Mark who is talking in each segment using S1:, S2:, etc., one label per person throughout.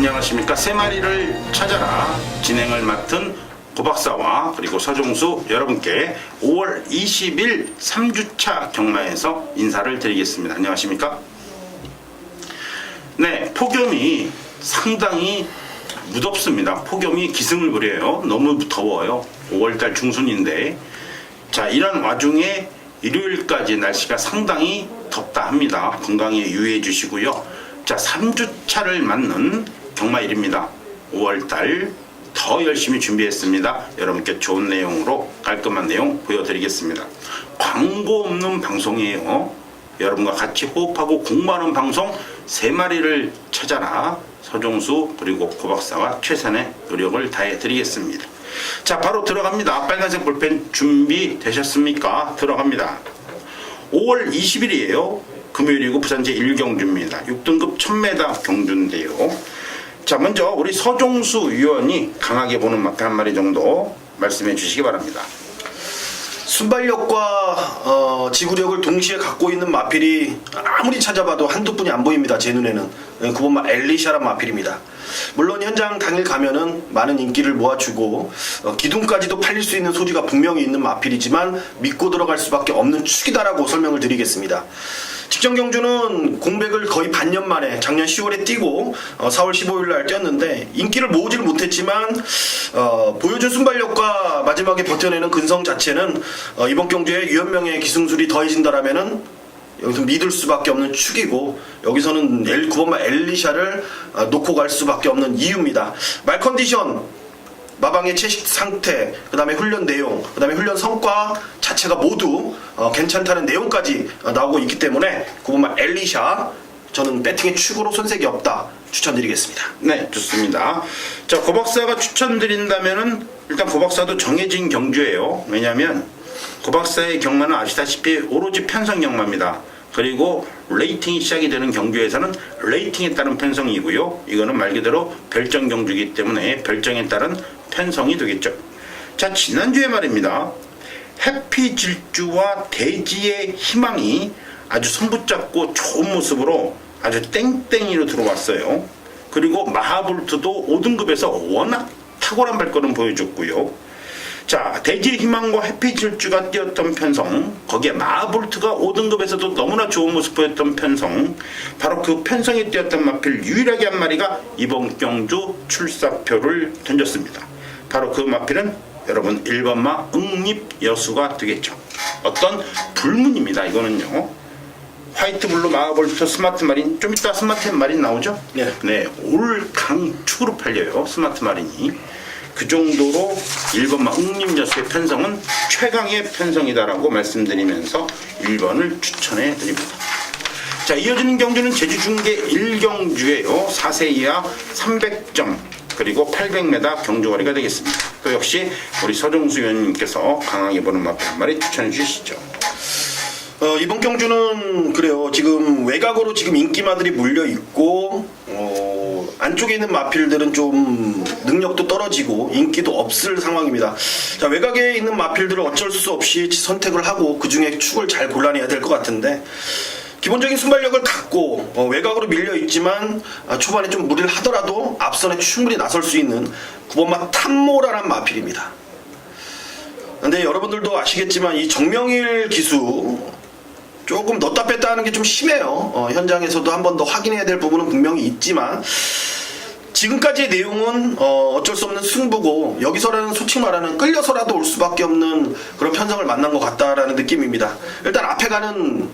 S1: 안녕하십니까. 세 마리를 찾아라 진행을 맡은 고박사와 그리고 서종수 여러분께 5월 20일 3주차 경마에서 인사를 드리겠습니다. 안녕하십니까. 네, 폭염이 상당히 무덥습니다. 폭염이 기승을 부려요. 너무 더워요. 5월달 중순인데, 자, 이런 와중에 일요일까지 날씨가 상당히 덥다 합니다. 건강에 유의해 주시고요. 자, 3주차를 맞는 경마일입니다. 5월달 더 열심히 준비했습니다. 여러분께 좋은 내용으로 깔끔한 내용 보여드리겠습니다. 광고 없는 방송이에요. 여러분과 같이 호흡하고 공부하는 방송 세 마리를 찾아라. 서종수 그리고 고박사와 최선의 노력을 다해 드리겠습니다. 자, 바로 들어갑니다. 빨간색 볼펜 준비되셨습니까? 들어갑니다. 5월 20일이에요. 금요일이고 부산 제1경주입니다. 6등급 1000m 경주인데요. 자, 먼저 우리 서종수 위원이 강하게 보는 마피 한 마리 정도 말씀해 주시기 바랍니다.
S2: 순발력과 지구력을 동시에 갖고 있는 마필이 아무리 찾아봐도 한두 분이 안 보입니다. 제 눈에는. 그것만 엘리샤란 마필입니다. 물론 현장 당일 가면은 많은 인기를 모아주고 기둥까지도 팔릴 수 있는 소지가 분명히 있는 마필이지만 믿고 들어갈 수밖에 없는 축이다라고 설명을 드리겠습니다. 직전 경주는 공백을 거의 반년 만에 작년 10월에 뛰고 4월 15일 날 뛰었는데 인기를 모으지를 못했지만 보여준 순발력과 마지막에 버텨내는 근성 자체는 이번 경주에 유현명의 기승술이 더해진다라면은 여기서 믿을 수밖에 없는 축이고, 여기서는 9번마 엘리샤를 놓고 갈 수밖에 없는 이유입니다. 말 컨디션, 마방의 채식 상태, 그 다음에 훈련 내용, 그 다음에 훈련 성과 자체가 모두 괜찮다는 내용까지 나오고 있기 때문에 9번마 엘리샤, 저는 배팅의 축으로 손색이 없다 추천드리겠습니다.
S1: 네, 좋습니다. 자, 고박사가 추천드린다면은 일단 고박사도 정해진 경주예요. 왜냐하면 고박사의 경마는 아시다시피 오로지 편성 경마입니다. 그리고 레이팅이 시작이 되는 경주에서는 레이팅에 따른 편성이고요. 이거는 말 그대로 별정 경주이기 때문에 별정에 따른 편성이 되겠죠. 자, 지난주에 말입니다. 해피 질주와 대지의 희망이 아주 손붙잡고 좋은 모습으로 아주 땡땡이로 들어왔어요. 그리고 마하볼트도 5등급에서 워낙 탁월한 발걸음 보여줬고요. 자, 대지의 희망과 해피질주가 뛰었던 편성, 거기에 마하볼트가 5등급에서도 너무나 좋은 모습 보였던 편성, 바로 그 편성에 뛰었던 마필 유일하게 한 마리가 이번 경주 출사표를 던졌습니다. 바로 그 마필은 여러분 1번마 응립여수가 되겠죠. 어떤 불문입니다. 이거는요. 화이트 블루 마하볼트 스마트 마린, 좀 이따 스마트 마린 나오죠? 네, 올 강축으로 팔려요. 스마트 마린이. 그 정도로 1번마 응림여수의 편성은 최강의 편성이다라고 말씀드리면서 1번을 추천해 드립니다. 자, 이어지는 경주는 제주중계 1경주예요. 4세 이하 300점 그리고 800m 경주거리가 되겠습니다. 또 역시 우리 서종수 위원님께서 강하게 보는 마피 한 마리 추천해 주시죠.
S2: 이번 경주는 그래요. 지금 외곽으로 지금 인기마들이 몰려 있고 안쪽에 있는 마필들은 좀 능력도 떨어지고 인기도 없을 상황입니다. 자, 외곽에 있는 마필들을 어쩔 수 없이 선택을 하고 그 중에 축을 잘 골라내야 될 것 같은데, 기본적인 순발력을 갖고 외곽으로 밀려 있지만 초반에 좀 무리를 하더라도 앞선에 충분히 나설 수 있는 9번마 탐모라란 마필입니다. 근데 여러분들도 아시겠지만 이 정명일 기수 조금 넣다 뺐다 하는 게 좀 심해요. 현장에서도 한 번 더 확인해야 될 부분은 분명히 있지만, 지금까지의 내용은 어쩔 수 없는 승부고, 여기서라는 솔직히 말하는 끌려서라도 올 수밖에 없는 그런 편성을 만난 것 같다라는 느낌입니다. 일단 앞에 가는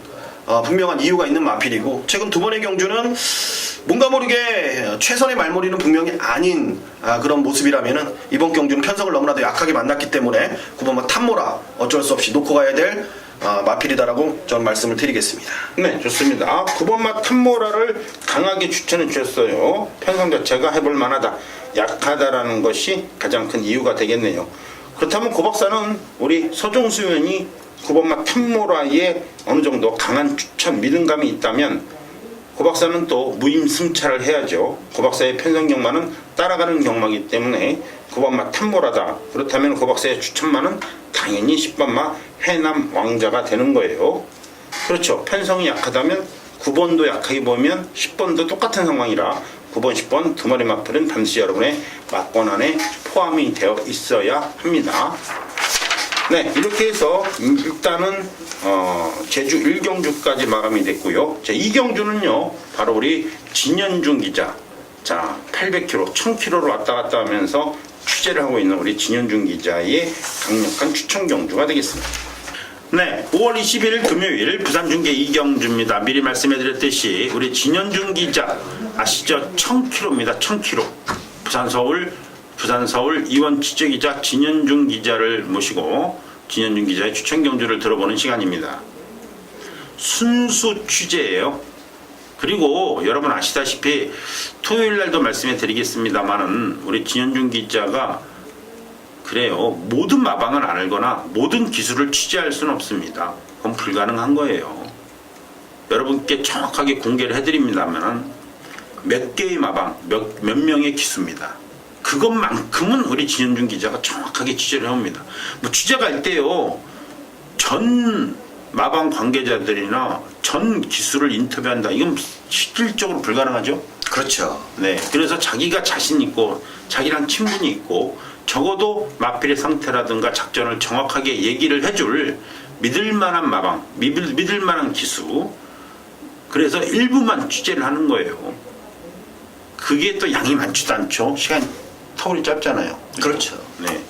S2: 분명한 이유가 있는 마필이고, 최근 두 번의 경주는 뭔가 모르게 최선의 말머리는 분명히 아닌 그런 모습이라면은 이번 경주는 편성을 너무나도 약하게 만났기 때문에 9번마 탐모라 어쩔 수 없이 놓고 가야 될 마필이다라고 저는 말씀을 드리겠습니다.
S1: 네, 좋습니다. 9번마 탐모라를 강하게 추천해 주셨어요. 편성 자체가 해볼 만하다, 약하다라는 것이 가장 큰 이유가 되겠네요. 그렇다면 고박사는 우리 서종수 의원이 9번마 탐모라에 어느 정도 강한 추천, 믿음감이 있다면 고박사는 또 무임승차를 해야죠. 고박사의 편성 경마는 따라가는 경마이기 때문에 9번마 탐모라다. 그렇다면 고박사의 추천마는 당연히 10번마 해남 왕자가 되는 거예요. 그렇죠. 편성이 약하다면 9번도 약하게 보면 10번도 똑같은 상황이라 9번, 10번 두 마리 마필은 반드시 여러분의 막권 안에 포함이 되어 있어야 합니다. 네, 이렇게 해서 일단은 제주 1경주까지 마감이 됐고요. 자, 2경주는요, 바로 우리 진현중 기자. 자, 800km, 1000km로 왔다 갔다 하면서 취재를 하고 있는 우리 진현중 기자의 강력한 추천 경주가 되겠습니다. 네, 5월 20일 금요일 부산중계 2경주입니다. 미리 말씀해드렸듯이 우리 진현중 기자 아시죠? 1000km입니다. 1000km. 부산-서울 이원 취재기자 진현중 기자를 모시고 진현중 기자의 추천 경주를 들어보는 시간입니다. 순수 취재예요. 그리고 여러분 아시다시피 토요일 날도 말씀해 드리겠습니다만은 우리 진현중 기자가 그래요. 모든 마방을 안 알거나 모든 기술을 취재할 수는 없습니다. 그건 불가능한 거예요. 여러분께 정확하게 공개를 해드립니다만 몇 개의 마방, 몇 명의 기수입니다. 그것만큼은 우리 진현중 기자가 정확하게 취재를 해옵니다. 뭐 취재가 할 때요, 전 마방 관계자들이나 전 기수를 인터뷰한다. 이건 실질적으로 불가능하죠?
S2: 그렇죠.
S1: 네. 그래서 자기가 자신 있고, 자기랑 친분이 있고, 적어도 마필의 상태라든가 작전을 정확하게 얘기를 해줄 믿을만한 마방, 믿을만한 기수. 그래서 일부만 취재를 하는 거예요. 그게 또 양이 많지도 않죠. 시간 터울이 짧잖아요.
S2: 그렇죠.
S1: 네.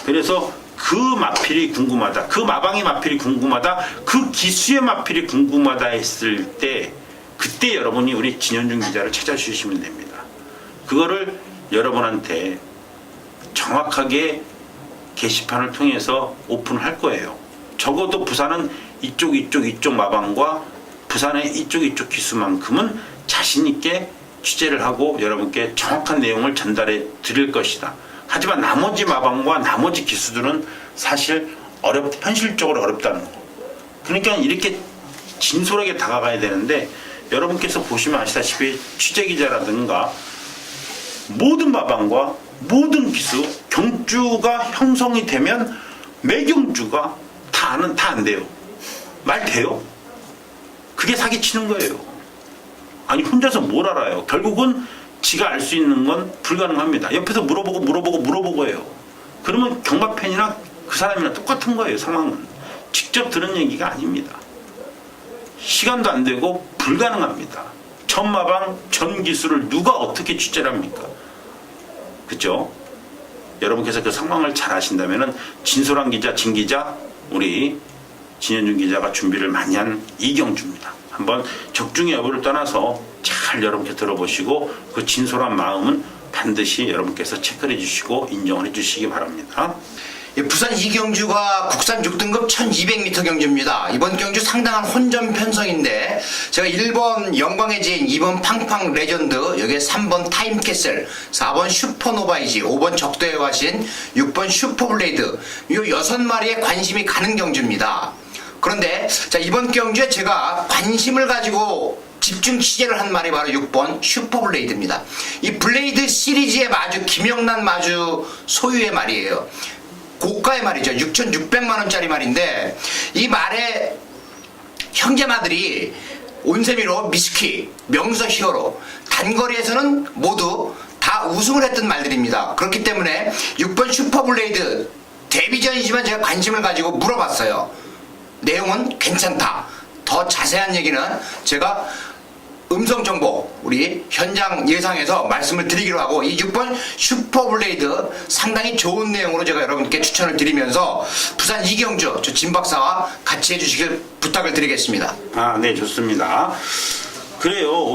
S1: 그래서 그 마필이 궁금하다. 그 마방의 마필이 궁금하다. 그 기수의 마필이 궁금하다 했을 때 그때 여러분이 우리 진현중 기자를 찾아주시면 됩니다. 그거를 여러분한테 정확하게 게시판을 통해서 오픈할 거예요. 적어도 부산은 이쪽 마방과 부산의 이쪽 기수만큼은 자신 있게 취재를 하고 여러분께 정확한 내용을 전달해 드릴 것이다. 하지만 나머지 마방과 나머지 기수들은 사실 현실적으로 어렵다는 거. 그러니까 이렇게 진솔하게 다가가야 되는데 여러분께서 보시면 아시다시피 취재기자라든가 모든 마방과 모든 기수, 경주가 형성이 되면 매경주가 다 안 돼요. 말 돼요? 그게 사기치는 거예요. 아니 혼자서 뭘 알아요. 결국은 지가 알 수 있는 건 불가능합니다. 옆에서 물어보고 해요. 그러면 경마팬이나 그 사람이랑 똑같은 거예요. 상황은. 직접 들은 얘기가 아닙니다. 시간도 안 되고 불가능합니다. 전마방, 전 기술을 누가 어떻게 취재를 합니까? 그죠? 여러분께서 그 상황을 잘 아신다면은 진솔한 기자, 진 기자, 우리 진현중 기자가 준비를 많이 한 이경주입니다. 한번 적중의 여부를 떠나서 잘 여러분께 들어보시고 그 진솔한 마음은 반드시 여러분께서 체크를 해주시고 인정을 해주시기 바랍니다.
S3: 부산 이경주가 국산 6등급 1200m 경주입니다. 이번 경주 상당한 혼전 편성인데 제가 1번 영광의 지인, 2번 팡팡 레전드, 여기에 3번 타임캐슬, 4번 슈퍼노바이지, 5번 적도의 화신, 6번 슈퍼블레이드 이 6마리에 관심이 가는 경주입니다. 그런데 자, 이번 경주에 제가 관심을 가지고 집중 취재를 한 말이 바로 6번 슈퍼블레이드입니다. 이 블레이드 시리즈의 마주, 김영란 마주 소유의 말이에요. 고가의 말이죠. 6,600만원짜리 말인데 이 말에 형제마들이 온세미로 미스키, 명서 히어로, 단거리에서는 모두 다 우승을 했던 말들입니다. 그렇기 때문에 6번 슈퍼블레이드 데뷔전이지만 제가 관심을 가지고 물어봤어요. 내용은 괜찮다. 더 자세한 얘기는 제가 음성정보 우리 현장 예상에서 말씀을 드리기로 하고 이 6번 슈퍼블레이드 상당히 좋은 내용으로 제가 여러분께 추천을 드리면서 부산 이경주 저 진박사와 같이 해주시길 부탁을 드리겠습니다.
S1: 네, 좋습니다. 그래요.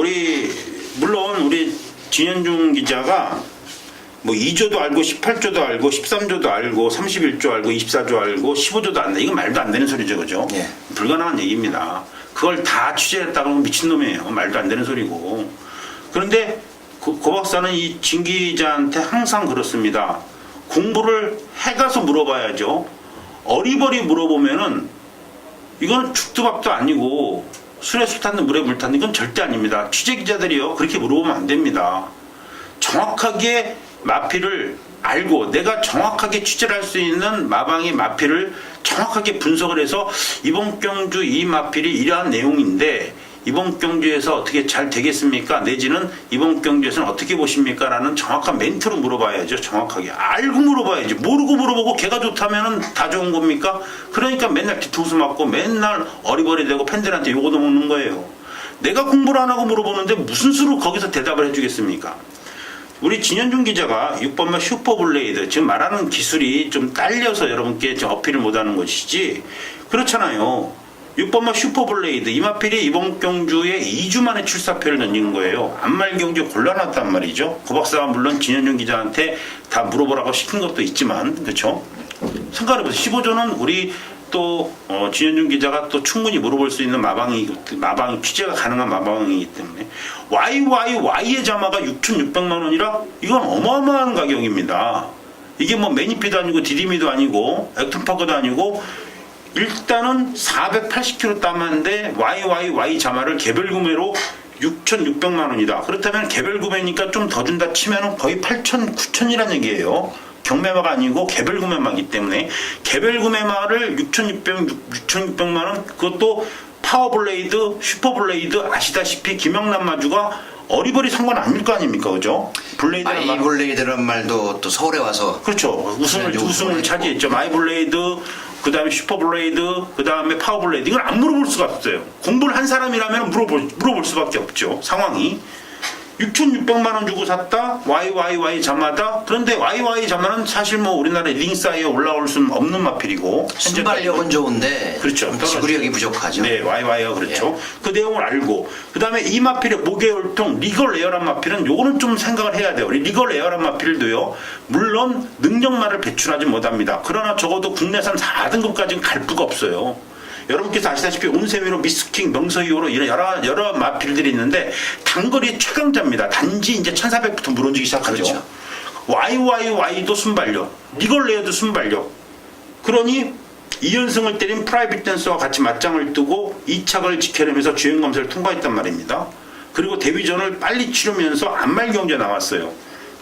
S1: 물론 우리 진현중 기자가 뭐 2조도 알고 18조도 알고 13조도 알고 31조 알고 24조 알고 15조도 안다. 이건 말도 안 되는 소리죠. 그죠?
S3: 예.
S1: 불가능한 얘기입니다. 그걸 다 취재했다고 하면 미친놈이에요. 말도 안 되는 소리고. 그런데 고 박사는 이 진 기자한테 항상 그렇습니다. 공부를 해가서 물어봐야죠. 어리버리 물어보면은 이건 죽도 밥도 아니고 술에 술 탔는 물에 물 탔는 건 절대 아닙니다. 취재 기자들이요. 그렇게 물어보면 안 됩니다. 정확하게 마필을 알고 내가 정확하게 취재를 할 수 있는 마방의 마필을 정확하게 분석을 해서 이번 경주 이 마필이 이러한 내용인데 이번 경주에서 어떻게 잘 되겠습니까? 내지는 이번 경주에서는 어떻게 보십니까? 라는 정확한 멘트로 물어봐야죠. 정확하게. 알고 물어봐야지. 모르고 물어보고 걔가 좋다면 다 좋은 겁니까? 그러니까 맨날 뒤통수 맞고 맨날 어리버리되고 팬들한테 욕 얻어먹는 거예요. 내가 공부를 안 하고 물어보는데 무슨 수로 거기서 대답을 해주겠습니까? 우리 진현중 기자가 6번마 슈퍼블레이드 지금 말하는 기술이 좀 딸려서 여러분께 지금 어필을 못하는 것이지 그렇잖아요. 6번마 슈퍼블레이드 이마필이 이번 경주에 2주 만에 출사표를 던진 거예요. 안말 경주 골라놨단 말이죠. 고 박사가 물론 진현중 기자한테 다 물어보라고 시킨 것도 있지만 그렇죠. 생각해보세요. 15조는 우리 또 진현중 기자가 또 충분히 물어볼 수 있는 마방 취재가 가능한 마방이기 때문에 YYY의 자마가 6,600만 원이라 이건 어마어마한 가격입니다. 이게 뭐 매니피도 아니고 디디미도 아니고 액턴파크도 아니고 일단은 480kg 땀한데 YYY 자마를 개별 구매로 6,600만 원이다. 그렇다면 개별 구매니까 좀 더 준다 치면은 거의 8,000, 9,000이란 얘기예요. 경매마가 아니고 개별 구매마이기 때문에 개별 구매마를 6,600만 원 그것도 파워블레이드, 슈퍼블레이드 아시다시피 김영남 마주가 어리버리 산 건 아닐 거 아닙니까, 그죠? 블레이드란 말
S3: 마이블레이드란 말도 또 서울에 와서
S1: 그렇죠. 우승을 차지했죠. 마이블레이드, 그 다음에 슈퍼블레이드, 그 다음에 파워블레이드 이걸 안 물어볼 수가 없어요. 공부를 한 사람이라면 물어볼 수밖에 없죠. 상황이. 6,600만 원 주고 샀다. YYY 자마다. 그런데 YY 자마는 사실 뭐 우리나라 링사이에 올라올 수는 없는 마필이고
S3: 순발력은 좋은데
S1: 그렇죠.
S3: 지구력이 부족하죠.
S1: 네, YY가 그렇죠. 그 내용을 알고 그 다음에 이 마필의 목의 혈통 리걸 에어란 마필은 요거는 좀 생각을 해야 돼요. 리걸 에어란 마필도요. 물론 능력만을 배출하지 못합니다. 그러나 적어도 국내산 4등급까지는 갈 수가 없어요. 여러분께서 아시다시피 온세미로 미스킹 명서이호로 이런 여러 마필들이 있는데 단거리 최강자입니다. 단지 이제 1400부터 무너지기 시작하죠.
S3: 그렇죠.
S1: YYY도 순발력, 리걸레어도 순발력. 그러니 2연승을 때린 프라이빗 댄서와 같이 맞짱을 뜨고 2착을 지켜내면서 주행 검사를 통과했단 말입니다. 그리고 데뷔전을 빨리 치르면서 안말 경기에 나왔어요.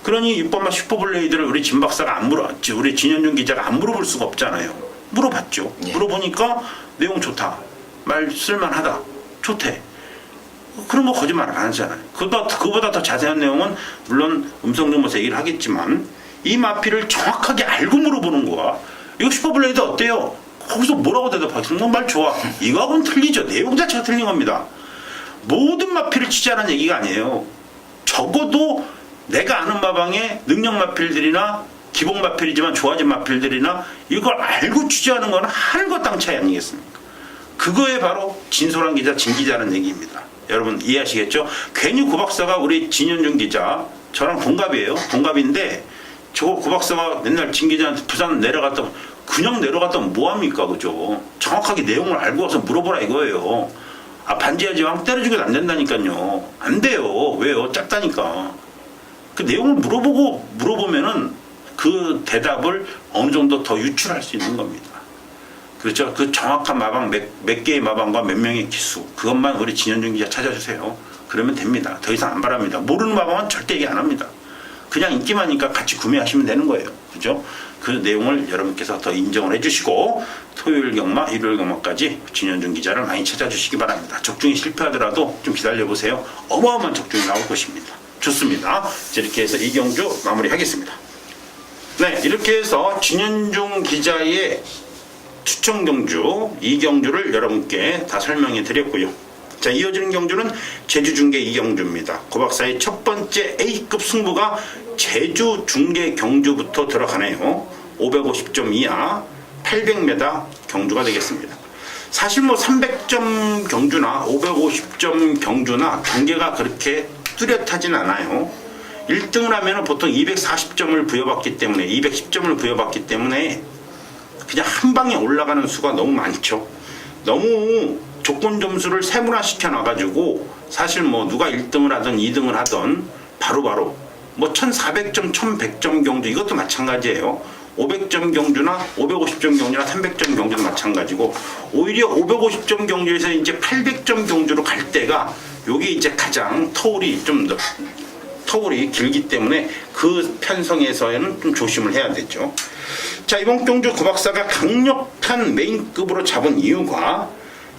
S1: 그러니 6번마 슈퍼블레이드를 우리 진 박사가 안 물어봤지. 우리 진현중 기자가 안 물어볼 수가 없잖아요. 물어봤죠.
S3: 예.
S1: 물어보니까 내용 좋다. 말 쓸만하다. 좋대. 그런 거 거짓말을 안 하잖아요. 그보다 더 자세한 내용은 물론 음성정보에서 얘기를 하겠지만 이 마피를 정확하게 알고 물어보는 거야. 이거 슈퍼블레이드 어때요? 거기서 뭐라고 대답하겠어? 말 좋아. 이거하고는 틀리죠. 내용 자체가 틀린 겁니다. 모든 마피를 취재하는 얘기가 아니에요. 적어도 내가 아는 마방의 능력 마필들이나 기본 마필이지만 좋아진 마필들이나 이걸 알고 취재하는 건 하늘과 땅 차이 아니겠습니까? 그거에 바로 진솔한 기자, 진 기자라는 얘기입니다. 여러분 이해하시겠죠? 괜히 고 박사가 우리 진현중 기자, 저랑 동갑이에요. 동갑인데 저거 고 박사가 맨날 진 기자한테 부산 내려갔다 그냥 내려갔다면 뭐합니까? 그죠? 정확하게 내용을 알고 와서 물어보라 이거예요. 아 반지하 지방 때려주기도 안 된다니까요. 안 돼요. 왜요? 작다니까. 그 내용을 물어보면은 그 대답을 어느 정도 더 유출할 수 있는 겁니다. 그렇죠. 그 정확한 마방 몇 개의 마방과 몇 명의 기수 그것만 우리 진현중 기자 찾아주세요. 그러면 됩니다. 더 이상 안 바랍니다. 모르는 마방은 절대 얘기 안 합니다. 그냥 인기만이니까 같이 구매하시면 되는 거예요. 그죠? 그 내용을 여러분께서 더 인정을 해주시고 토요일 경마, 일요일 경마까지 진현중 기자를 많이 찾아주시기 바랍니다. 적중이 실패하더라도 좀 기다려보세요. 어마어마한 적중이 나올 것입니다. 좋습니다. 이렇게 해서 이경주 마무리하겠습니다. 네, 이렇게 해서 진현중 기자의 추천 경주, 이 경주를 여러분께 다 설명해 드렸고요. 자, 이어지는 경주는 제주 중계 이경주입니다. 고 박사의 첫 번째 A급 승부가 제주 중계 경주부터 들어가네요. 550점 이하 800m 경주가 되겠습니다. 사실 뭐 300점 경주나 550점 경주나 경계가 그렇게 뚜렷하진 않아요. 1등을 하면 보통 240점을 부여받기 때문에 210점을 부여받기 때문에 그냥 한 방에 올라가는 수가 너무 많죠. 너무 조건 점수를 세분화시켜 놔가지고 사실 뭐 누가 1등을 하든 2등을 하든 바로바로 뭐 1400점, 1100점 경주 이것도 마찬가지예요. 500점 경주나 550점 경주나 300점 경주도 마찬가지고 오히려 550점 경주에서 이제 800점 경주로 갈 때가 요게 이제 가장 터울이 길기 때문에 그 편성에서는 좀 조심을 해야 되죠. 자, 이번 경주 고 박사가 강력한 메인급으로 잡은 이유가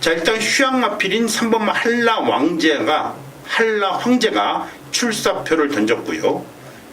S1: 자, 일단 휴양 마필인 3번마 한라 황제가 출사표를 던졌고요.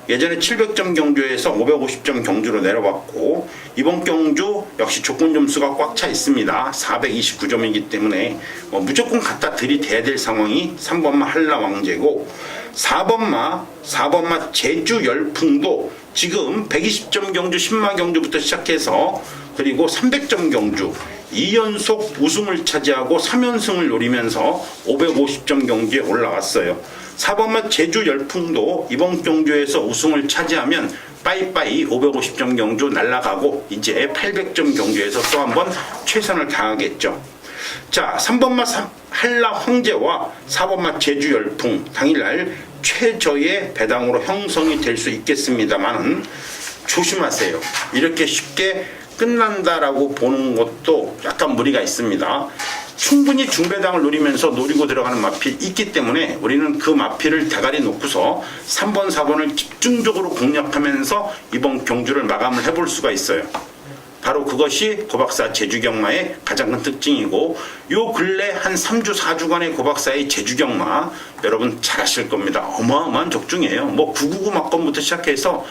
S1: 예전에 700점 경주에서 550점 경주로 내려왔고, 이번 경주 역시 조건 점수가 꽉 차 있습니다. 429점이기 때문에 무조건 갖다 들이대야 될 상황이 3번마 한라 황제고, 4번마 제주 열풍도 지금 120점 경주 10마 경주부터 시작해서 그리고 300점 경주 2연속 우승을 차지하고 3연승을 노리면서 550점 경주에 올라왔어요. 4번마 제주 열풍도 이번 경주에서 우승을 차지하면 빠이빠이 550점 경주 날아가고 이제 800점 경주에서 또 한번 최선을 다하겠죠. 자, 3번마 한라 황제와 4번마 제주 열풍 당일날 최저의 배당으로 형성이 될 수 있겠습니다만 조심하세요. 이렇게 쉽게 끝난다라고 보는 것도 약간 무리가 있습니다. 충분히 중배당을 노리면서 노리고 들어가는 마필이 있기 때문에 우리는 그 마필을 대가리 놓고서 3번, 4번을 집중적으로 공략하면서 이번 경주를 마감을 해볼 수가 있어요. 바로 그것이 고박사 제주경마의 가장 큰 특징이고, 요 근래 한 3주, 4주간의 고박사의 제주경마 여러분 잘 아실 겁니다. 어마어마한 적중이에요. 뭐 999 막건부터 시작해서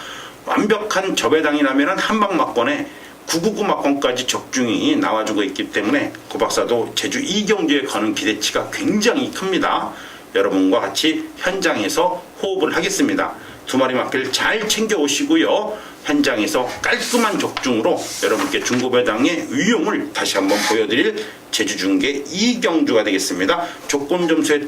S1: 완벽한 저배당이라면 한방 막건에 999 막건까지 적중이 나와주고 있기 때문에 고박사도 제주 2경주에 거는 기대치가 굉장히 큽니다. 여러분과 같이 현장에서 호흡을 하겠습니다. 두 마리 마필 잘 챙겨 오시고요. 현장에서 깔끔한 적중으로 여러분께 중고배당의 위용을 다시 한번 보여드릴 제주중계 2경주가 되겠습니다. 조건 점수에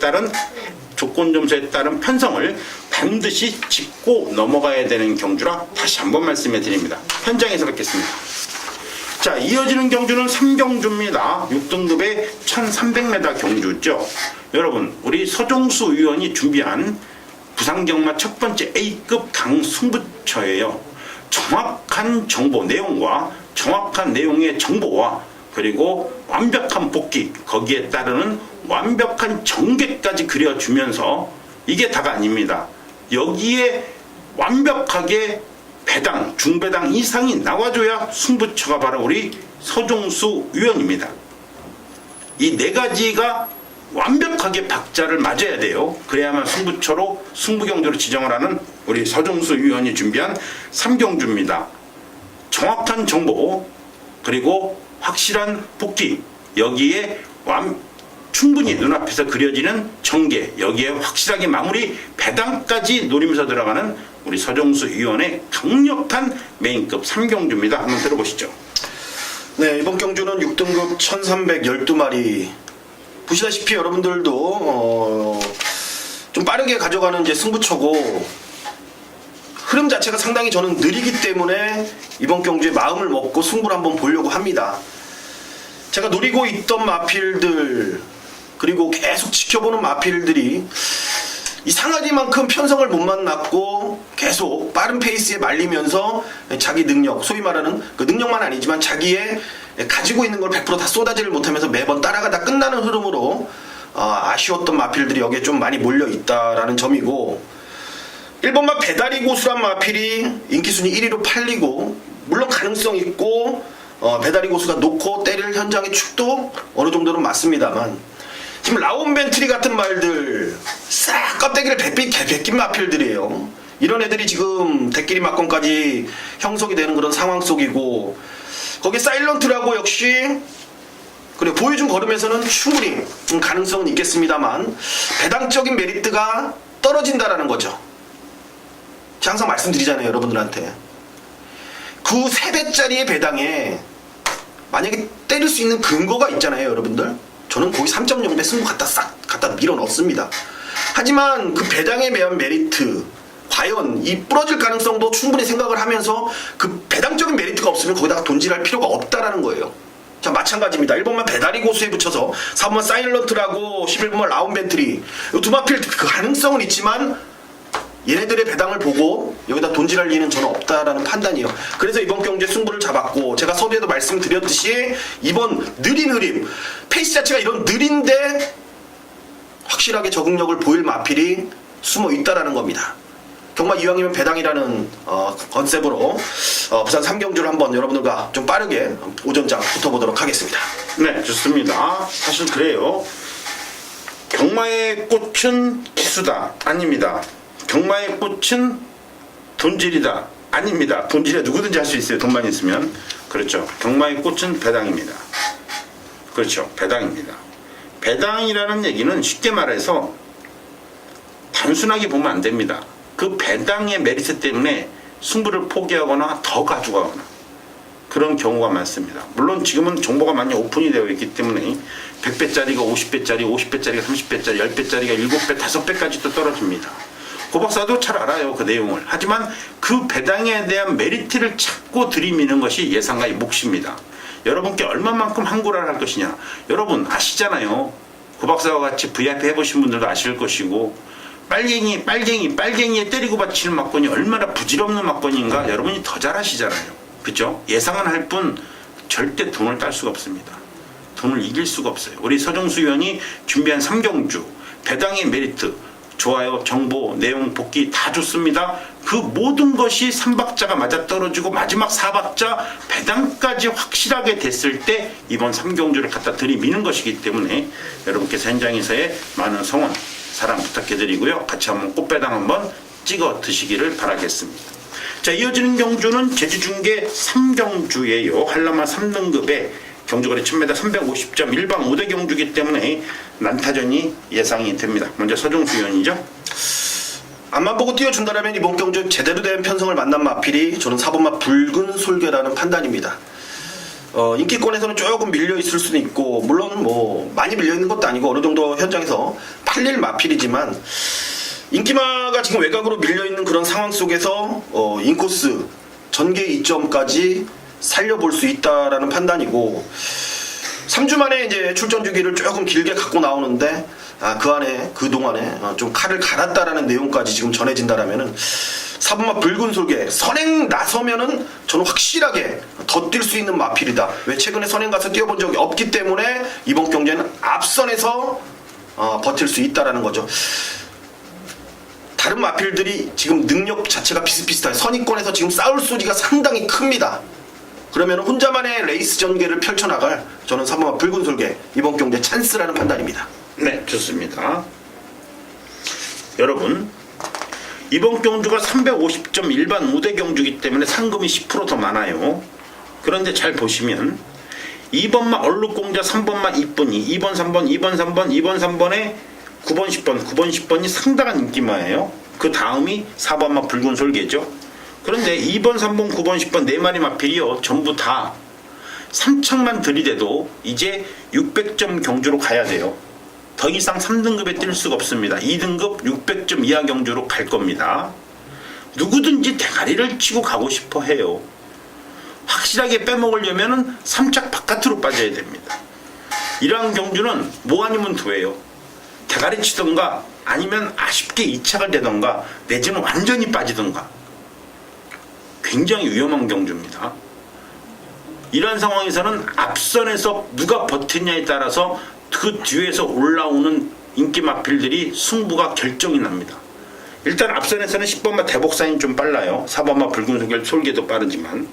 S1: 따른 편성을 반드시 짚고 넘어가야 되는 경주라 다시 한번 말씀해 드립니다. 현장에서 뵙겠습니다. 자, 이어지는 경주는 3경주입니다. 6등급의 1300m 경주죠. 여러분, 우리 서종수 위원이 준비한 부산경마 첫 번째 A급 강승부처예요. 정확한 정보 내용과 정확한 내용의 정보와 그리고 완벽한 복귀, 거기에 따르는 완벽한 전개까지 그려주면서 이게 다가 아닙니다. 여기에 완벽하게 배당, 중배당 이상이 나와줘야 승부처가 바로 우리 서종수 위원입니다. 이 네 가지가 완벽하게 박자를 맞아야 돼요. 그래야만 승부처로 승부경주로 지정을 하는 우리 서종수 위원이 준비한 3경주입니다. 정확한 정보 그리고 확실한 복귀, 여기에 충분히 눈앞에서 그려지는 전개, 여기에 확실하게 마무리 배당까지 노리면서 들어가는 우리 서종수 위원의 강력한 메인급 3경주입니다. 한번 들어보시죠.
S2: 네, 이번 경주는 6등급 1312마리. 보시다시피 여러분들도 좀 빠르게 가져가는 이제 승부처고, 흐름 자체가 상당히 저는 느리기 때문에 이번 경주에 마음을 먹고 승부를 한번 보려고 합니다. 제가 노리고 있던 마필들 그리고 계속 지켜보는 마필들이 이상하리만큼 편성을 못 만났고 계속 빠른 페이스에 말리면서 자기 능력, 소위 말하는 그 능력만 아니지만 자기의 가지고 있는 걸 100% 다 쏟아지를 못하면서 매번 따라가다 끝나는 흐름으로 아쉬웠던 마필들이 여기에 좀 많이 몰려 있다라는 점이고, 1번마 배다리 고수란 마필이 인기순위 1위로 팔리고 물론 가능성 있고 배다리 고수가 놓고 때릴 현장의 축도 어느 정도는 맞습니다만, 지금 라온벤트리 같은 말들 싹 껍데기를 벗긴 마필들이에요. 이런 애들이 지금 대끼리 막건까지 형성이 되는 그런 상황 속이고, 거기에 사일런트라고 역시 그래 보여준 걸음에서는 충분히 가능성은 있겠습니다만 배당적인 메리트가 떨어진다라는 거죠. 제가 항상 말씀드리잖아요, 여러분들한테. 그 3배짜리의 배당에 만약에 때릴 수 있는 근거가 있잖아요, 여러분들. 저는 거기 3.0배 승부 갖다 밀어 넣습니다. 하지만 그 배당에 대한 메리트, 과연 이 부러질 가능성도 충분히 생각을 하면서 그 배당적인 메리트가 없으면 거기다가 돈질할 필요가 없다라는 거예요. 자, 마찬가지입니다. 1번만 배다리 고수에 붙여서 4번만 사일런트라고 11번만 라운벤트리, 이 두 마필 그 가능성은 있지만 얘네들의 배당을 보고 여기다 돈질할 리는 저는 없다라는 판단이에요. 그래서 이번 경주에 승부를 잡았고, 제가 서두에도 말씀드렸듯이 이번 느린 흐름, 페이스 자체가 이런 느린데 확실하게 적응력을 보일 마필이 숨어 있다라는 겁니다. 경마 이왕이면 배당이라는 컨셉으로 부산 3경주를 한번 여러분들과 좀 빠르게 오전장 붙어보도록 하겠습니다.
S1: 네, 좋습니다. 사실 그래요. 경마의 꽃은 기수다. 아닙니다. 경마의 꽃은 돈질이다. 아닙니다. 돈질이 누구든지 할 수 있어요. 돈만 있으면. 그렇죠. 경마의 꽃은 배당입니다. 그렇죠. 배당입니다. 배당이라는 얘기는 쉽게 말해서 단순하게 보면 안 됩니다. 그 배당의 메리트 때문에 승부를 포기하거나 더 가져가거나 그런 경우가 많습니다. 물론 지금은 정보가 많이 오픈이 되어 있기 때문에 100배짜리가 50배짜리, 50배짜리가 30배짜리, 10배짜리가 7배, 5배까지도 떨어집니다. 고박사도 잘 알아요. 그 내용을. 하지만 그 배당에 대한 메리트를 찾고 들이미는 것이 예상가의 몫입니다. 여러분께 얼마만큼 항구를 할 것이냐. 여러분 아시잖아요. 고박사와 같이 VIP 해보신 분들도 아실 것이고 빨갱이에 때리고 받치는 막건이 얼마나 부질없는 막건인가 여러분이 더 잘 아시잖아요. 그죠? 예상은 할 뿐 절대 돈을 딸 수가 없습니다. 돈을 이길 수가 없어요. 우리 서정수 의원이 준비한 3경주 배당의 메리트 좋아요, 정보, 내용, 복귀 다 좋습니다. 그 모든 것이 3박자가 맞아떨어지고 마지막 4박자 배당까지 확실하게 됐을 때 이번 3경주를 갖다 들이미는 것이기 때문에 여러분께서 현장에서의 많은 성원, 사랑 부탁해드리고요. 같이 한번 꽃배당 한번 찍어 드시기를 바라겠습니다. 자, 이어지는 경주는 제주중계 3경주예요. 한라마 3등급의 경주거리 1000m 350점 일방 5대 경주기 때문에 난타전이 예상이 됩니다. 먼저 서정수 의원이죠.
S2: 앞만 보고 띄워준다면 이번 경주 제대로 된 편성을 만난 마필이 저는 4번마 붉은 솔개라는 판단입니다. 인기권에서는 조금 밀려 있을 수는 있고 물론 뭐 많이 밀려 있는 것도 아니고 어느 정도 현장에서 팔릴 마필이지만 인기마가 지금 외곽으로 밀려 있는 그런 상황 속에서 인코스 전개 이점까지 살려볼 수 있다라는 판단이고 3주 만에 이제 출전 주기를 조금 길게 갖고 나오는데 그 동안에 좀 칼을 갈았다라는 내용까지 지금 전해진다라면은 4번마 붉은 솔개 선행 나서면은 저는 확실하게 더 뛸 수 있는 마필이다. 왜 최근에 선행 가서 뛰어본 적이 없기 때문에 이번 경기에는 앞선에서 버틸 수 있다라는 거죠. 다른 마필들이 지금 능력 자체가 비슷비슷해요. 선의권에서 지금 싸울 소리가 상당히 큽니다. 그러면 혼자만의 레이스 전개를 펼쳐나갈 저는 3번마 붉은 솔개 이번 경기에 찬스라는 판단입니다.
S1: 네, 좋습니다. 여러분 이번 경주가 350점 일반 5대 경주이기 때문에 상금이 10% 더 많아요. 그런데 잘 보시면 2번마 얼룩공자 3번마 이쁜이 2번 3번 2번 3번 2번 3번에 9번 10번 9번 10번이 상당한 인기마예요. 그 다음이 4번마 붉은 솔개죠. 그런데 2번 3번 9번 10번 4마리 마필이요 전부 다 3척만 들이대도 이제 600점 경주로 가야 돼요. 더 이상 3등급에 뛸 수가 없습니다. 2등급 600점 이하 경주로 갈 겁니다. 누구든지 대가리를 치고 가고 싶어 해요. 확실하게 빼먹으려면 3짝 바깥으로 빠져야 됩니다. 이러한 경주는 뭐 아니면 도예요. 대가리 치던가 아니면 아쉽게 2착을 대던가 내지는 완전히 빠지던가 굉장히 위험한 경주입니다. 이러한 상황에서는 앞선에서 누가 버티냐에 따라서 그 뒤에서 올라오는 인기 마필들이 승부가 결정이 납니다. 일단 앞선에서는 10번마 대복사인 좀 빨라요. 4번마 붉은 솔개도 빠르지만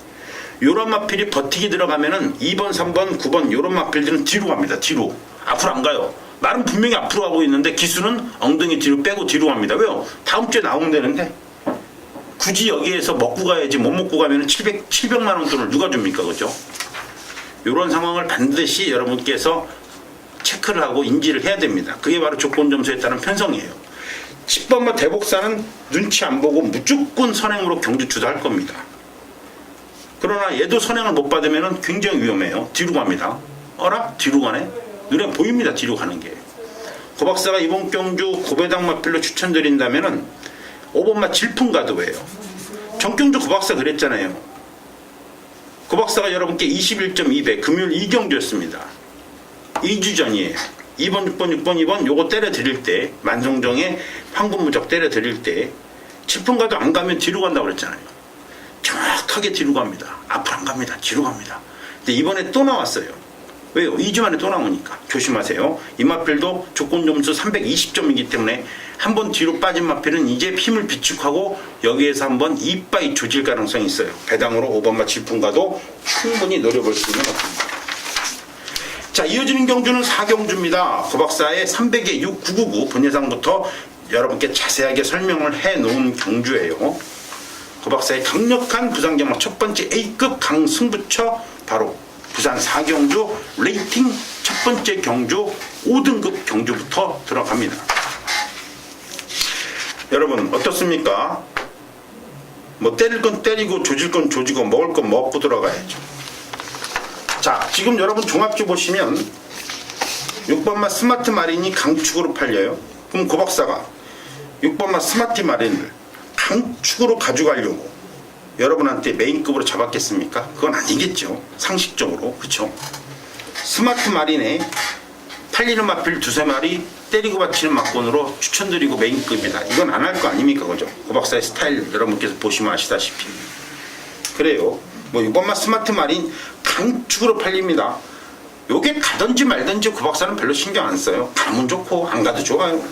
S1: 요런 마필이 버티기 들어가면은 2번 3번 9번 요런 마필들은 뒤로 갑니다. 뒤로 앞으로 안 가요. 말은 분명히 앞으로 가고 있는데 기수는 엉덩이 뒤로 빼고 뒤로 갑니다. 왜요? 다음 주에 나오면 되는데 굳이 여기에서 먹고 가야지 못 먹고 가면 700만 원 돈을 누가 줍니까? 그죠? 이런 상황을 반드시 여러분께서 체크를 하고 인지를 해야 됩니다. 그게 바로 조건 점수에 따른 편성이에요. 10번마 대복사는 눈치 안 보고 무조건 선행으로 경주 주도할 겁니다. 그러나 얘도 선행을 못 받으면 굉장히 위험해요. 뒤로 갑니다. 어라? 뒤로 가네? 눈에 보입니다. 뒤로 가는 게. 고박사가 이번 경주 고배당 마필로 추천드린다면은 5번마 질풍가도예요. 전경주 고박사 그랬잖아요. 고박사가 여러분께 21.2배 금요일 2경주였습니다. 2주 전이에요. 2번, 6번, 6번, 2번 요거 때려 드릴 때 만송정에 황금무적 때려 드릴 때 질풍가도 안 가면 뒤로 간다고 그랬잖아요. 정확하게 뒤로 갑니다. 앞으로 안 갑니다. 뒤로 갑니다. 근데 이번에 또 나왔어요. 왜요? 2주 만에 또 나오니까 조심하세요. 이 마필도 조건 점수 320점이기 때문에 한번 뒤로 빠진 마필은 이제 힘을 비축하고 여기에서 한번 이빠이 조질 가능성이 있어요. 배당으로 오버마 질풍가도 충분히 노려볼 수 있는 마필입니다. 자, 이어지는 경주는 4경주입니다. 고박사의 300에 6, 999 본예상부터 여러분께 자세하게 설명을 해놓은 경주예요. 고박사의 강력한 부상경마 첫 번째 A급 강승부처 바로 부산 4경주 레이팅 첫 번째 경주 5등급 경주부터 들어갑니다. 여러분 어떻습니까? 뭐 때릴 건 때리고 조질 건 조지고 먹을 건 먹고 들어가야죠. 자, 지금 여러분 종합주 보시면 6번마 스마트 마린이 강축으로 팔려요. 그럼 고박사가 6번마 스마트 마린을 강축으로 가져가려고 여러분한테 메인급으로 잡았겠습니까? 그건 아니겠죠. 상식적으로. 그쵸? 스마트 마린에 팔리는 마필 두세 마리 때리고 받치는 막건으로 추천드리고 메인급이다. 이건 안 할 거 아닙니까? 그죠? 고박사의 스타일 여러분께서 보시면 아시다시피. 그래요. 뭐 6번마 스마트 마린 강축으로 팔립니다. 요게 가든지 말든지 고박사는 별로 신경 안 써요. 가면 좋고 안 가도 좋아요.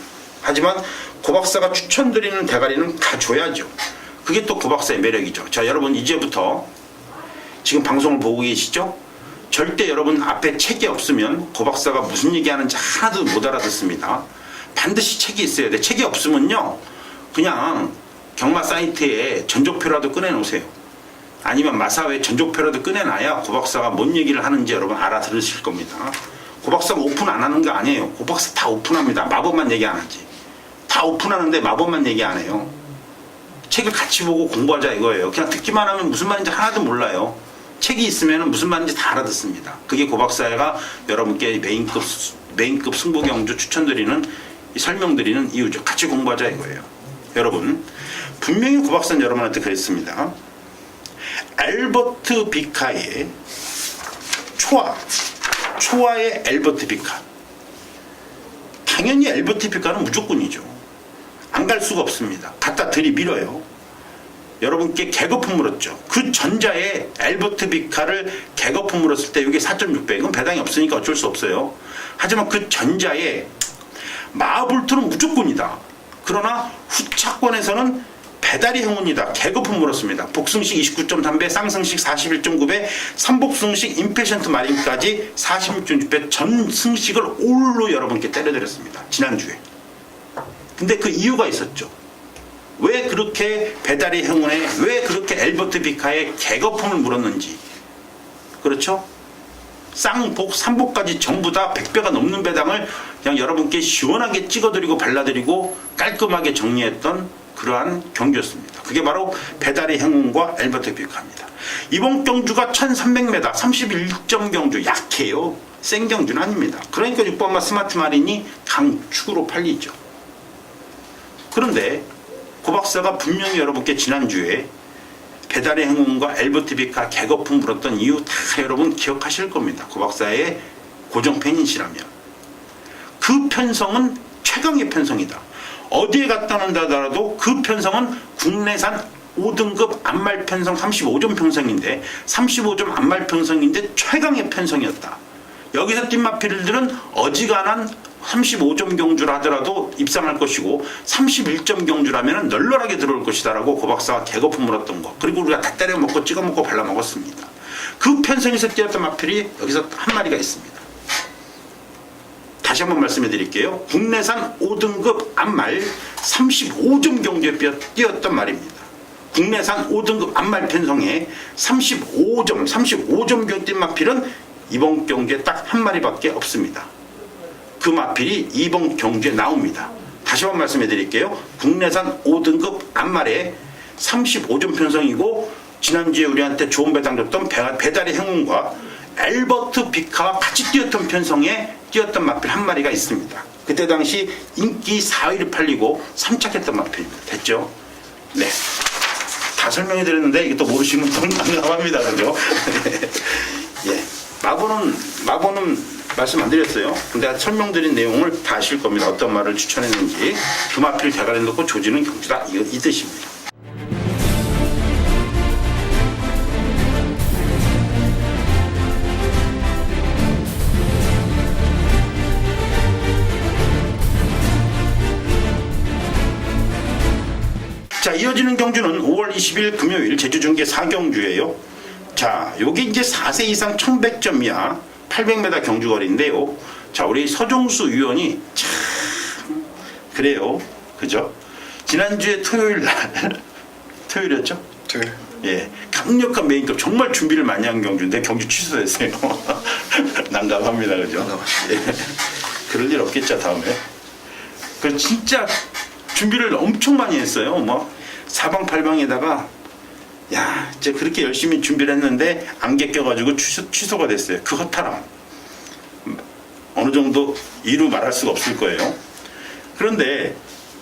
S1: 하지만 고박사가 추천드리는 대가리는 가줘야죠. 그게 또 고박사의 매력이죠. 자, 여러분 이제부터 지금 방송을 보고 계시죠? 절대 여러분 앞에 책이 없으면 고박사가 무슨 얘기하는지 하나도 못 알아듣습니다. 반드시 책이 있어야 돼. 책이 없으면요 그냥 경마 사이트에 전족표라도 꺼내놓으세요. 아니면 마사회 전족표라도 꺼내놔야 고박사가 뭔 얘기를 하는지 여러분 알아들으실 겁니다. 고박사가 오픈 안 하는 거 아니에요. 고박사 다 오픈합니다. 마법만 얘기 안 하지. 다 오픈하는데 마법만 얘기 안 해요. 책을 같이 보고 공부하자 이거예요. 그냥 듣기만 하면 무슨 말인지 하나도 몰라요. 책이 있으면 무슨 말인지 다 알아듣습니다. 그게 고박사가 여러분께 메인급 승부경주 추천드리는 설명드리는 이유죠. 같이 공부하자 이거예요. 여러분 분명히 고박사는 여러분한테 그랬습니다. 알버트 비카의 초아의 알버트 비카. 당연히 알버트 비카는 무조건이죠. 안 갈 수가 없습니다. 갖다 들이밀어요. 여러분께 개거품 물었죠. 그 전자에 알버트 비카를 개거품 물었을 때 이게 4.6배. 이건 배당이 없으니까 어쩔 수 없어요. 하지만 그 전자에 마하볼트는 무조건이다. 그러나 후차권에서는 배달이 행운이다. 개거품 물었습니다. 복승식 29.3배, 쌍승식 41.9배, 삼복승식 임페션트 마린까지 46.6배 전 승식을 올로 여러분께 때려드렸습니다. 지난주에. 근데 그 이유가 있었죠. 왜 그렇게 배달의 행운에 왜 그렇게 알버트 비카에 개거품을 물었는지. 그렇죠? 쌍복, 삼복까지 전부 다 100배가 넘는 배당을 그냥 여러분께 시원하게 찍어드리고 발라드리고 깔끔하게 정리했던 그러한 경주였습니다. 그게 바로 배달의 행운과 알버트 비카입니다. 이번 경주가 1300m 31점 경주 약해요. 센 경주는 아닙니다. 그러니까 6번마 스마트 마린이 강축으로 팔리죠. 그런데 고박사가 분명히 여러분께 지난주에 배달의 행운과 알버트 비카 개거품 물었던 이유 다 여러분 기억하실 겁니다. 고박사의 고정팬이시라면. 그 편성은 최강의 편성이다. 어디에 갖다 놓는다더라도 그 편성은 국내산 5등급 안말 편성 35점 편성인데 35점 안말 편성인데 최강의 편성이었다. 여기서 뛴 마필들은 어지간한 35점 경주라 하더라도 입상할 것이고 31점 경주라면 널널하게 들어올 것이다라고 고박사가 개거품 물었던 거. 그리고 우리가 다 때려 먹고 찍어 먹고 발라 먹었습니다. 그 편성에서 뛰었던 마필이 여기서 한 마리가 있습니다. 다시 한번 말씀해 드릴게요. 국내산 5등급 안말 35점 경주에 뛰었던 말입니다. 국내산 5등급 안말 편성에 35점 경주 뛴 마필은 이번 경주에 딱 한 마리밖에 없습니다. 그 마필이 이번 경주에 나옵니다. 다시 한번 말씀해 드릴게요. 국내산 5등급 안말에 35점 편성이고 지난주에 우리한테 좋은 배당 줬던 배달의 행운과 알버트 비카와 같이 뛰었던 편성에 뛰었던 마필 한 마리가 있습니다. 그때 당시 인기 4위를 팔리고 3착했던 마필입니다. 됐죠? 네. 다 설명해 드렸는데 이게 또 모르시면 또 난감합니다. 그죠? 예. 마보는 말씀 안 드렸어요. 근데 설명드린 내용을 다 아실 겁니다. 어떤 말을 추천했는지. 그 마필 대가리 놓고 조지는 경주다. 이 뜻입니다. 자, 이어지는 경주는 5월 20일 금요일 제주중계 4경주예요. 자, 요게 이제 4세 이상 1100점 이하 800m 경주거리인데요. 자, 우리 서종수 위원이 참 그래요. 그죠? 지난주에 토요일 날 토요일이었죠?
S2: 토요일.
S1: 예, 강력한 메인급 정말 준비를 많이 한 경주인데 경주 취소됐어요. 난감합니다, 그죠? 예, 그럴 일 없겠죠 다음에. 그 진짜 준비를 엄청 많이 했어요. 뭐 사방팔방에다가 야, 이제 그렇게 열심히 준비를 했는데 안개 껴가지고 취소가 됐어요. 그 허탈함 어느 정도 이루 말할 수가 없을 거예요. 그런데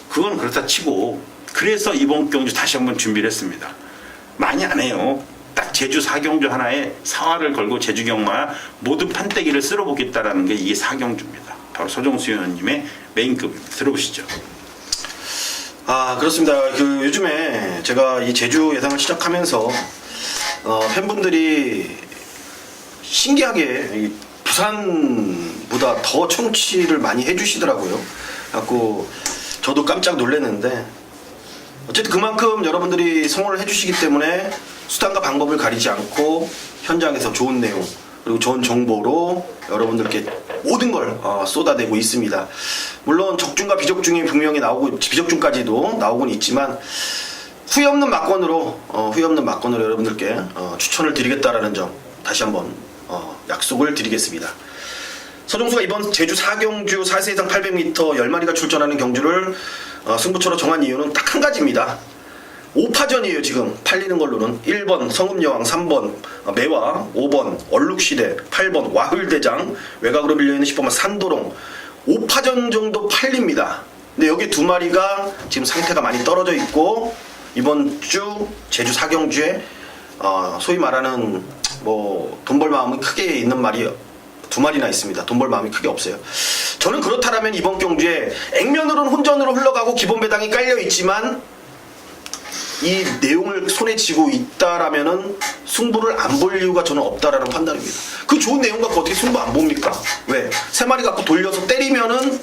S1: 그건 그렇다 치고 그래서 이번 경주 다시 한번 준비를 했습니다. 많이 안 해요. 딱 제주 4경주 하나에 사활을 걸고 제주 경마 모든 판때기를 쓸어보겠다라는 게 이게 4경주입니다. 바로 서종수 의원님의 메인급 들어보시죠.
S2: 아, 그렇습니다. 그 요즘에 제가 이 제주 예상을 시작하면서 팬분들이 신기하게 이 부산보다 더 청취를 많이 해주시더라고요. 그래갖고 저도 깜짝 놀랐는데 어쨌든 그만큼 여러분들이 성원을 해주시기 때문에 수단과 방법을 가리지 않고 현장에서 좋은 내용 그리고 좋은 정보로 여러분들께 모든 걸 쏟아내고 있습니다. 물론 적중과 비적중이 분명히 나오고 비적중까지도 나오곤 있지만 후회 없는 막건으로 여러분들께 추천을 드리겠다라는 점 다시 한번 약속을 드리겠습니다. 서종수가 이번 제주 4경주 4세 이상 800m 10마리가 출전하는 경주를 승부처로 정한 이유는 딱 한 가지입니다. 5파전이에요. 지금 팔리는 걸로는 1번 성읍여왕, 3번 매화, 5번 얼룩시대, 8번 와흘대장, 외곽으로 밀려있는 10번 산도롱 5파전 정도 팔립니다. 근데 여기 두 마리가 지금 상태가 많이 떨어져 있고 이번 주 제주 4경주에 소위 말하는 뭐 돈 벌 마음이 크게 있는 말이 두 마리나 있습니다. 돈 벌 마음이 크게 없어요. 저는 그렇다면 이번 경주에 액면으로는 혼전으로 흘러가고 기본 배당이 깔려 있지만 이 내용을 손에 쥐고 있다라면은 승부를 안 볼 이유가 저는 없다라는 판단입니다. 그 좋은 내용 갖고 어떻게 승부 안 봅니까? 왜? 세 마리 갖고 돌려서 때리면은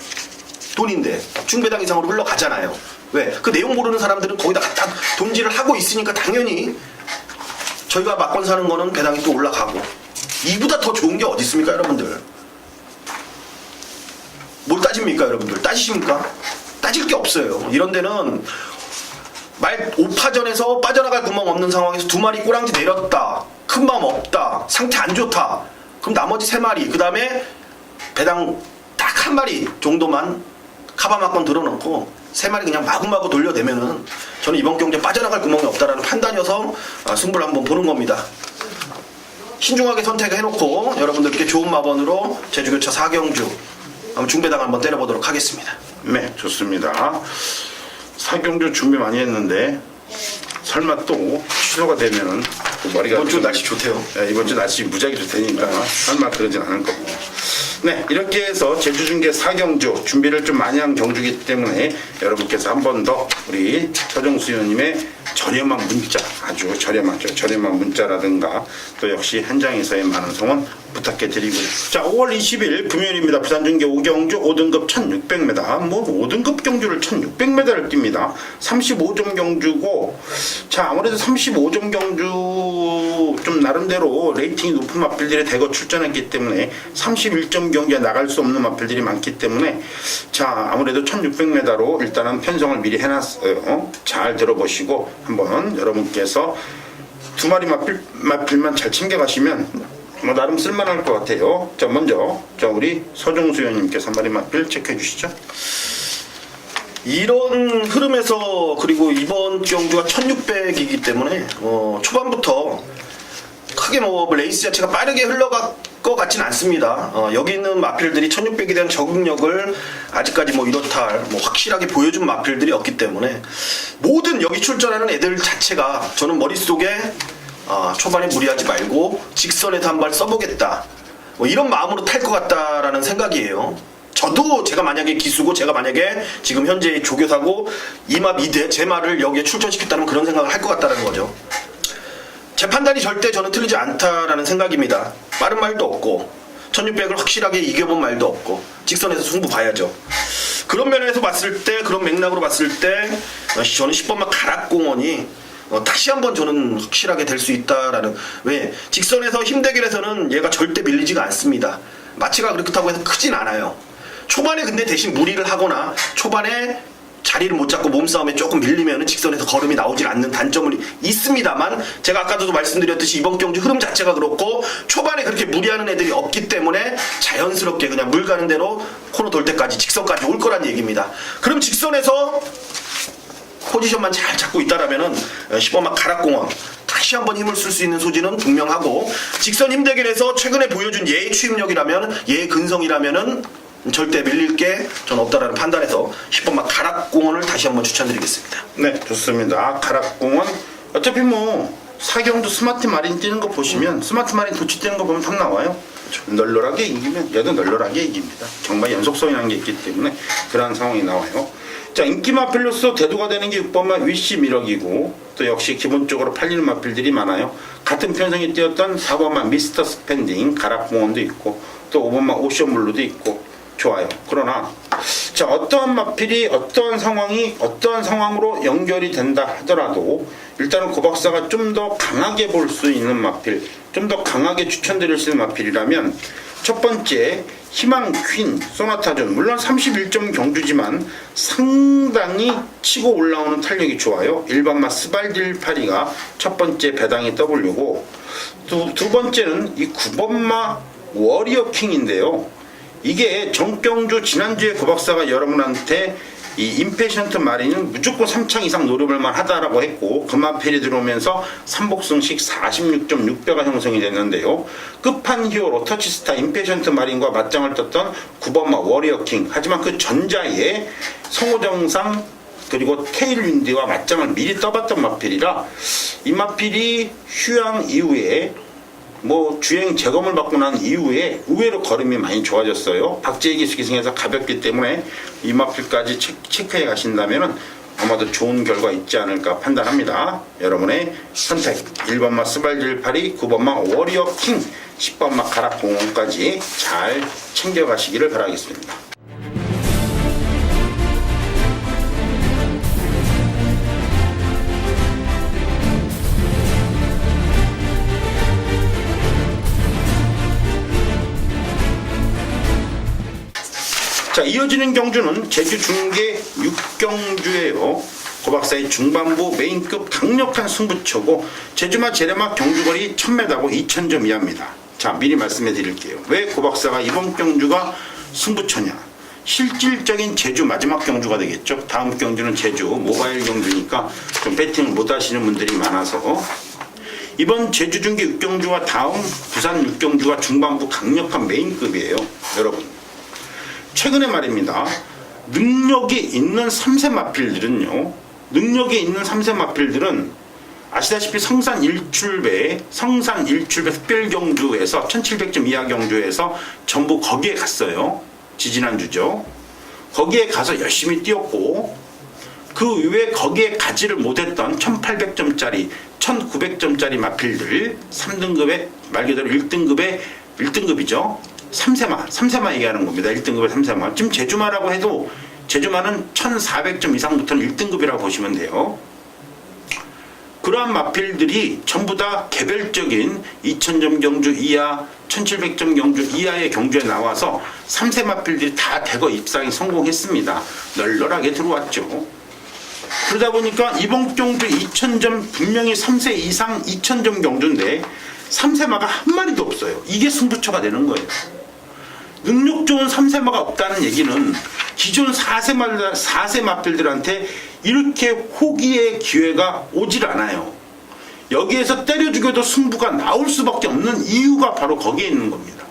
S2: 돈인데 중배당 이상으로 흘러가잖아요. 왜? 그 내용 모르는 사람들은 거기다 갖다 돈질을 하고 있으니까 당연히 저희가 막건 사는 거는 배당이 또 올라가고 이보다 더 좋은 게 어디 있습니까, 여러분들? 뭘 따집니까, 여러분들? 따지십니까? 따질 게 없어요. 이런 데는 말 5파전에서 빠져나갈 구멍 없는 상황에서 두 마리 꼬랑지 내렸다. 큰 마음 없다. 상태 안 좋다. 그럼 나머지 세 마리, 그 다음에 배당 딱 한 마리 정도만 카바막건 들어놓고 세 마리 그냥 마구마구 돌려대면은 저는 이번 경기에 빠져나갈 구멍이 없다라는 판단이어서 승부를 한번 보는 겁니다. 신중하게 선택해놓고 여러분들께 좋은 마번으로 제주교차 4경주 한번 중배당 한번 때려보도록 하겠습니다.
S1: 네, 좋습니다. 4경주 준비 많이 했는데 설마 또 취소가 되면은 또 머리가
S2: 이번 주 날씨 좋대요.
S1: 이번 주 날씨 무지하게 좋다니까 설마 그러진 않을 거고. 네, 이렇게 해서 제주중계 4경주 준비를 좀 많이 한 경주이기 때문에 여러분께서 한 번 더 우리 서종수 의원님의 저렴한 문자, 아주 저렴하죠. 저렴한 문자라든가 또 역시 현장에서의 많은 성원 부탁해드리고요. 자, 5월 20일 금요일입니다. 부산중계 5경주 5등급 1600m. 뭐 5등급 경주를 1600m를 뜁니다. 35점 경주고, 자, 아무래도 35점 경주 좀 나름대로 레이팅이 높은 마필들이 대거 출전했기 때문에 31점 경기에 나갈 수 없는 마필들이 많기 때문에 자, 아무래도 1600m로 일단은 편성을 미리 해놨어요. 잘 들어보시고 한번 여러분께서 두 마리 마필만 잘 챙겨가시면 뭐 나름 쓸만할 것 같아요. 자, 먼저 우리 서종수 의원님께서 한 마리 마필 체크해 주시죠.
S2: 이런 흐름에서 그리고 이번 경주가 1600이기 때문에 초반부터 크게 뭐 레이스 자체가 빠르게 흘러갈 것 같진 않습니다. 여기 있는 마필들이 1600에 대한 적응력을 아직까지 뭐 이렇다 뭐 확실하게 보여준 마필들이 없기 때문에 모든 여기 출전하는 애들 자체가 저는 머릿속에 초반에 무리하지 말고 직선에서 한 발 써보겠다 뭐 이런 마음으로 탈 것 같다라는 생각이에요. 저도 제가 만약에 기수고 제가 만약에 지금 현재 조교사고 이마 미대 제 말을 여기에 출전시켰다면 그런 생각을 할 것 같다는 거죠. 제 판단이 절대 저는 틀리지 않다라는 생각입니다. 빠른 말도 없고 1600을 확실하게 이겨본 말도 없고 직선에서 승부 봐야죠. 그런 면에서 봤을 때, 그런 맥락으로 봤을 때 저는 10번마 가락공원이 다시 한번 저는 확실하게 될 수 있다라는. 왜? 직선에서 힘대결에서는 얘가 절대 밀리지가 않습니다. 마치가 그렇다고 해서 크진 않아요. 초반에 근데 대신 무리를 하거나 초반에 자리를 못 잡고 몸싸움에 조금 밀리면 직선에서 걸음이 나오질 않는 단점은 있습니다만, 제가 아까도 말씀드렸듯이 이번 경주 흐름 자체가 그렇고 초반에 그렇게 무리하는 애들이 없기 때문에 자연스럽게 그냥 물 가는 대로 코너 돌 때까지 직선까지 올 거란 얘기입니다. 그럼 직선에서 포지션만 잘 잡고 있다라면은 10번마 가락공원 다시 한번 힘을 쓸 수 있는 소지는 분명하고, 직선 힘대결에서 최근에 보여준 얘의 추임력이라면, 얘의 근성이라면은 절대 밀릴 게 전 없다라는 판단에서 10번마 가락공원을 다시 한번 추천드리겠습니다.
S1: 네, 좋습니다. 가락공원 어차피 뭐 사경도 스마트 마린 뛰는 거 보시면 스마트 마린 도치 뛰는 거 보면 딱 나와요. 널널하게 이기면 얘도 널널하게 이깁니다. 경마 연속성이라는 게 있기 때문에 그러한 상황이 나와요. 자, 인기 마필로서 대두가 되는 게 6번마 위시 미러기고, 또 역시 기본적으로 팔리는 마필들이 많아요. 같은 편성에 뛰었던 4번마 미스터 스펜딩 가락공원도 있고, 또 5번마 오션블루도 있고 좋아요. 그러나 자, 어떠한 마필이 어떠한 상황이 어떠한 상황으로 연결이 된다 하더라도 일단은 고 박사가 좀 더 강하게 볼 수 있는 마필, 좀 더 강하게 추천드릴 수 있는 마필이라면, 첫 번째 희망 퀸 소나타전, 물론 31점 경주지만 상당히 치고 올라오는 탄력이 좋아요. 1번마 스발딜파리가 첫 번째 배당이 W고, 두 번째는 이 9번마 워리어 킹인데요. 이게 정경주 지난주에 고 박사가 여러분한테 이 임페션트 마린은 무조건 3창 이상 노려볼만 하다라고 했고, 그 마필이 들어오면서 3복승식 46.6배가 형성이 됐는데요. 끝판 히어로 터치스타 임페션트 마린과 맞짱을 떴던 9번마 워리어킹, 하지만 그 전자에 성호정상 그리고 테일윈드와 맞짱을 미리 떠봤던 마필이라, 이 마필이 휴양 이후에 뭐 주행 재검을 받고 난 이후에 의외로 걸음이 많이 좋아졌어요. 박재익이 기승해서 가볍기 때문에 이 마필까지 체크해 가신다면 아마도 좋은 결과 있지 않을까 판단합니다. 여러분의 선택 1번마 스발딜파리, 9번마 워리어킹, 10번마 가락공원까지 잘 챙겨가시기를 바라겠습니다. 자, 이어지는 경주는 제주 중계 6경주예요. 고 박사의 중반부 메인급 강력한 승부처고, 제주마 제레마 경주거리 1000m고 2000점 이하입니다. 자, 미리 말씀해 드릴게요. 왜 고 박사가 이번 경주가 승부처냐? 실질적인 제주 마지막 경주가 되겠죠. 다음 경주는 제주 모바일 경주니까 좀 배팅을 못 하시는 분들이 많아서, 이번 제주 중계 6경주와 다음 부산 6경주가 중반부 강력한 메인급이에요. 여러분, 최근에 말입니다. 능력이 있는 3세 마필들은요, 능력이 있는 3세 마필들은 아시다시피 성산 1출배 특별경주에서 1700점 이하 경주에서 전부 거기에 갔어요. 지지난주죠. 거기에 가서 열심히 뛰었고, 그 이후에 거기에 가지를 못했던 1800점짜리 1900점짜리 마필들, 3등급의 말 그대로 1등급이죠. 3세마 얘기하는 겁니다. 1등급의 3세마. 지금 제주마라고 해도 제주마는 1400점 이상부터는 1등급이라고 보시면 돼요. 그러한 마필들이 전부 다 개별적인 2000점 경주 이하, 1700점 경주 이하의 경주에 나와서 3세 마필들이 다 대거 입상이 성공했습니다. 널널하게 들어왔죠. 그러다 보니까 이번 경주 2000점 분명히 3세 이상 2000점 경주인데 3세마가 한 마리도 없어요. 이게 승부처가 되는 거예요. 능력 좋은 3세마가 없다는 얘기는 기존 4세 마필들한테 이렇게 호기의 기회가 오질 않아요. 여기에서 때려 죽여도 승부가 나올 수밖에 없는 이유가 바로 거기에 있는 겁니다.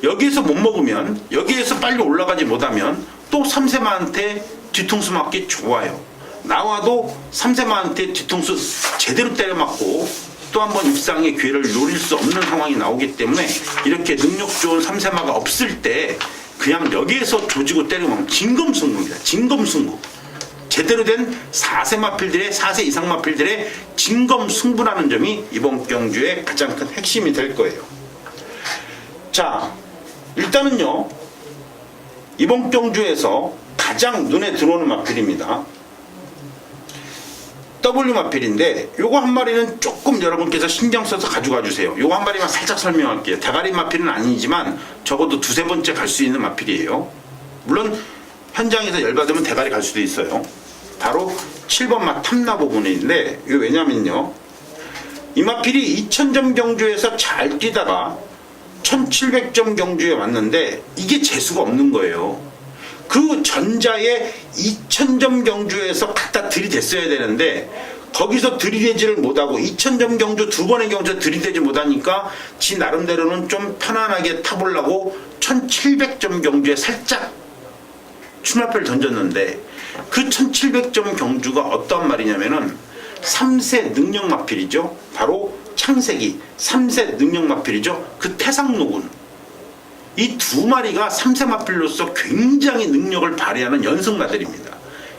S1: 여기에서 못 먹으면, 여기에서 빨리 올라가지 못하면 또 3세마한테 뒤통수 맞기 좋아요. 나와도 3세마한테 뒤통수 제대로 때려 맞고 또 한 번 입상의 기회를 노릴 수 없는 상황이 나오기 때문에, 이렇게 능력 좋은 3세마가 없을 때 그냥 여기에서 조지고 때리면 진검승부입니다. 진검승부. 제대로 된 4세 마필들의, 4세 이상 마필들의 진검승부라는 점이 이번 경주의 가장 큰 핵심이 될 거예요. 자, 일단은요, 이번 경주에서 가장 눈에 들어오는 마필입니다. W 마필인데 요거 한 마리는 조금 여러분께서 신경 써서 가져가 주세요. 요거 한 마리만 살짝 설명할게요. 대가리 마필은 아니지만 적어도 두세 번째 갈 수 있는 마필이에요. 물론 현장에서 열받으면 대가리 갈 수도 있어요. 바로 7번 마 탐나 부분인데 이거 왜냐면요, 이 마필이 2000점 경주에서 잘 뛰다가 1700점 경주에 왔는데 이게 재수가 없는 거예요. 그 전자에 2000점 경주에서 갖다 들이댔어야 되는데 거기서 들이대지를 못하고 2000점 경주 두 번의 경주에 들이대지 못하니까 지 나름대로는 좀 편안하게 타보려고 1700점 경주에 살짝 추마표를 던졌는데 그 1700점 경주가 어떤 말이냐면은 3세 능력 마필이죠. 바로 창세기 3세 능력 마필이죠. 그 태상노군, 이 두 마리가 3세 마필로서 굉장히 능력을 발휘하는 연승마들입니다.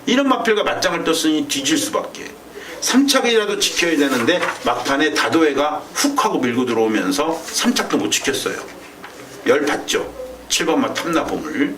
S1: 이런 마필과 맞짱을 떴으니 뒤질 수밖에. 3착이라도 지켜야 되는데 막판에 다도해가 훅 하고 밀고 들어오면서 3착도 못 지켰어요. 열 받죠. 7번마 탐나보물.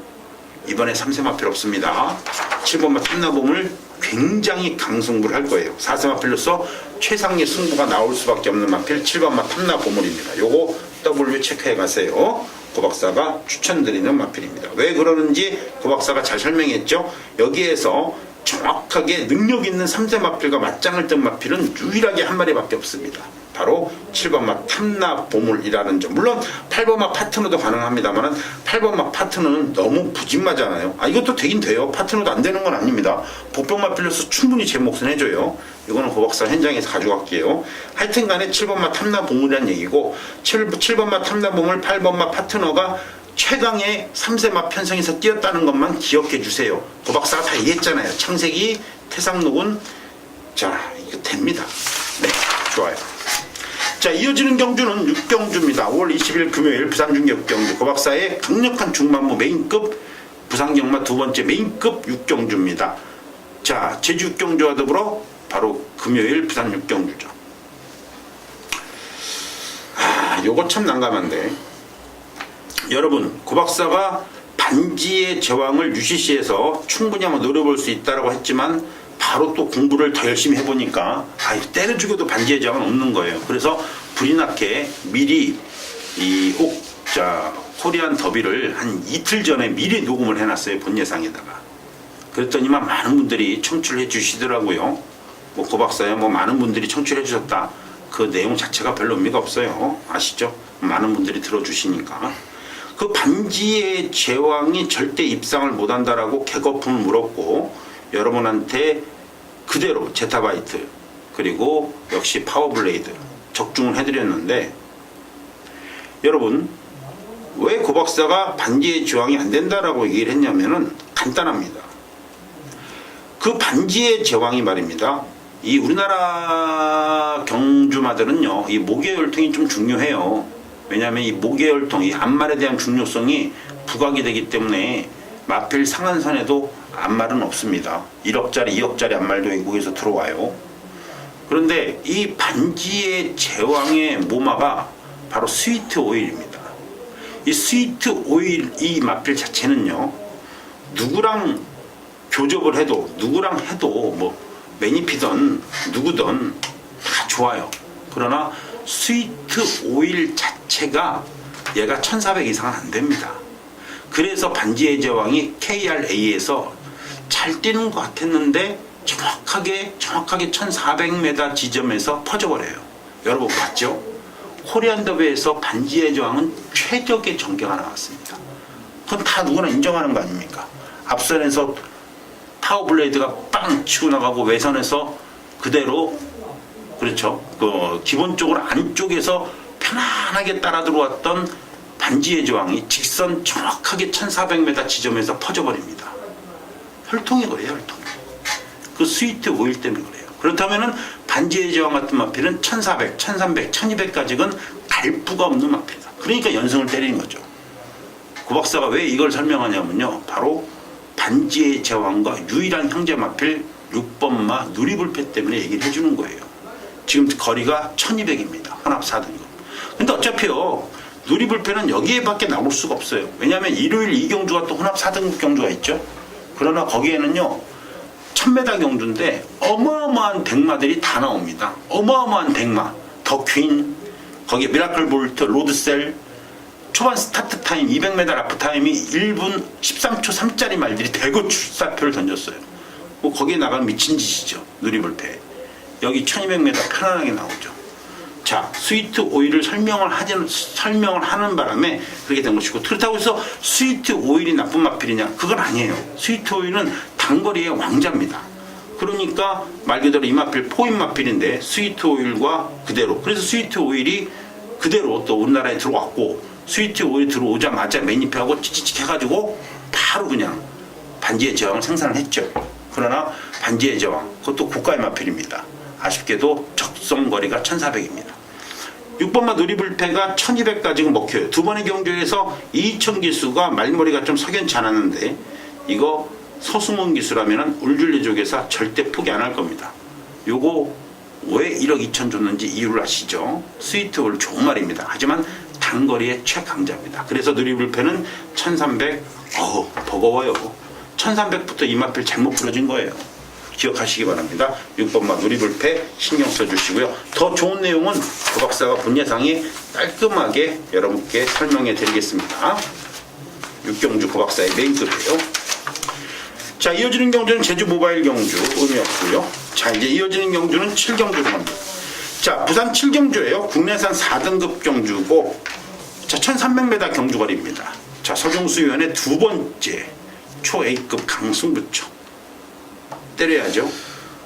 S1: 이번에 3세 마필 없습니다. 7번마 탐나보물 굉장히 강승부를 할 거예요. 4세 마필로서 최상의 승부가 나올 수밖에 없는 마필 7번마 탐나보물입니다. 요거 W 체크해 가세요. 고박사가 추천드리는 마필입니다. 왜 그러는지 고박사가 잘 설명했죠. 여기에서 정확하게 능력 있는 3세 마필과 맞짱을 뜬 마필은 유일하게 한 마리밖에 없습니다. 바로 7번마 탐나보물이라는 점. 물론 8번마 파트너도 가능합니다만 8번마 파트너는 너무 부진마잖아요. 이것도 되긴 돼요. 파트너도 안 되는 건 아닙니다. 복병마 필려서 충분히 제 몫은 해줘요. 이거는 고박사 현장에서 가져갈게요. 하여튼간에 7번마 탐나보물이라는 얘기고 7번마 탐나보물 8번마 파트너가 최강의 3세마 편성에서 뛰었다는 것만 기억해 주세요. 고박사가 다 얘기했잖아요. 창세기, 태상노군. 자, 이거 됩니다. 네, 좋아요. 자, 이어지는 경주는 6경주입니다. 5월 20일 금요일 부산중계 6경주. 고박사의 강력한 중반부 메인급 부산경마 두 번째 메인급 6경주입니다. 자, 제주 6경주와 더불어 바로 금요일 부산 6경주죠. 요거 참 난감한데, 여러분, 고박사가 반지의 제왕을 UCC에서 충분히 한번 노려볼 수 있다고 했지만 바로 또 공부를 더 열심히 해보니까 때려 죽여도 반지의 제왕은 없는 거예요. 그래서 불이 나게 미리 이 옥자 코리안 더비를 한 이틀 전에 미리 녹음을 해놨어요. 본 예상에다가. 그랬더니만 많은 분들이 청취를 해주시더라고요. 뭐 고박사야 뭐 많은 분들이 청취를 해주셨다. 그 내용 자체가 별로 의미가 없어요. 아시죠? 많은 분들이 들어주시니까. 그 반지의 제왕이 절대 입상을 못한다라고 개거품을 물었고 여러분한테 그대로 제타바이트 그리고 역시 파워블레이드 적중을 해드렸는데, 여러분 왜 고박사가 반지의 제왕이 안 된다라고 얘기를 했냐면은 간단합니다. 그 반지의 제왕이 말입니다. 이 우리나라 경주마들은요, 이 목의 혈통이 좀 중요해요. 왜냐하면 이 목의 혈통, 이 암말에 대한 중요성이 부각이 되기 때문에 마필 상한선에도 암말은 없습니다. 1억짜리, 2억짜리 암말도 외국에서 들어와요. 그런데 이 반지의 제왕의 모마가 바로 스위트 오일입니다. 이 스위트 오일 이 마필 자체는요, 누구랑 교접을 해도 누구랑 해도 뭐 매니피든 누구든 다 좋아요. 그러나 스위트 오일 자체가 얘가 1400 이상은 안 됩니다. 그래서 반지의 제왕이 KRA에서 잘 뛰는 것 같았는데 정확하게 1400m 지점에서 퍼져버려요. 여러분 봤죠? 코리안 더비에서 반지의 제왕은 최적의 전개가 나왔습니다. 그건 다 누구나 인정하는 거 아닙니까? 앞선에서 파워블레이드가 빵 치고 나가고 외선에서 그대로, 그렇죠, 그 기본적으로 안쪽에서 편안하게 따라 들어왔던 반지의 제왕이 직선 정확하게 1400m 지점에서 퍼져버립니다. 혈통이 그래요, 혈통이. 그 스위트 오일 때문에 그래요. 그렇다면은 반지의 제왕 같은 마필은 1400, 1300, 1200까지는 갈부가 없는 마필이다. 그러니까 연승을 때리는 거죠. 고박사가 왜 이걸 설명하냐면요, 바로 반지의 제왕과 유일한 형제 마필 6번마 누리불패 때문에 얘기를 해주는 거예요. 지금 거리가 1200입니다. 혼합 4등급. 근데 어차피요, 누리불패는 여기에밖에 나올 수가 없어요. 왜냐하면 일요일 2경주가 또 혼합 4등급 경주가 있죠. 그러나 거기에는요 1000m 경주인데 어마어마한 덱마들이 다 나옵니다. 어마어마한 덱마, 더 퀸, 거기에 미라클 볼트, 로드셀, 초반 스타트 타임 200m 라프 타임이 1분 13초 3짜리 말들이 대거 출사표를 던졌어요. 뭐 거기에 나가면 미친 짓이죠. 누리불패. 여기 1200m 편안하게 나오죠. 자, 스위트 오일을 설명을 하는 바람에 그렇게 된 것이고, 그렇다고 해서 스위트 오일이 나쁜 마필이냐? 그건 아니에요. 스위트 오일은 단거리의 왕자입니다. 그러니까 말 그대로 이 마필 포인 마필인데 스위트 오일과 그대로, 그래서 스위트 오일이 그대로 또 우리나라에 들어왔고, 스위트 오일이 들어오자마자 매니페하고 찌찌찌 해가지고 바로 그냥 반지의 제왕을 생산을 했죠. 그러나 반지의 제왕, 그것도 고가의 마필입니다. 아쉽게도 적성거리가 1400입니다. 6번마 누리불패가 1200 가지고 먹혀요. 두 번의 경주에서 2000 기수가 말머리가 좀 석연치 않았는데, 이거 서수문 기수라면 울줄리족에서 절대 포기 안 할 겁니다. 요거 왜 1억 2천 줬는지 이유를 아시죠? 스위트 오일 좋은 말입니다. 하지만 단거리의 최강자입니다. 그래서 누리불패는 1300, 버거워요. 1300부터 이 마필 잘못 부러진 거예요. 기억하시기 바랍니다. 6번마 누리불패 신경 써주시고요. 더 좋은 내용은 그 박사가 본 예상에 깔끔하게 여러분께 설명해 드리겠습니다. 6경주 그 박사의 메인급이에요. 자, 이어지는 경주는 제주 모바일 경주 의미 없고요. 자, 이제 이어지는 경주는 7경주로 갑니다. 자, 부산 7경주예요. 국내산 4등급 경주고, 자, 1300m 경주거리입니다. 자, 서종수 위원의 두 번째 초 A급 강승부처. 때려야죠.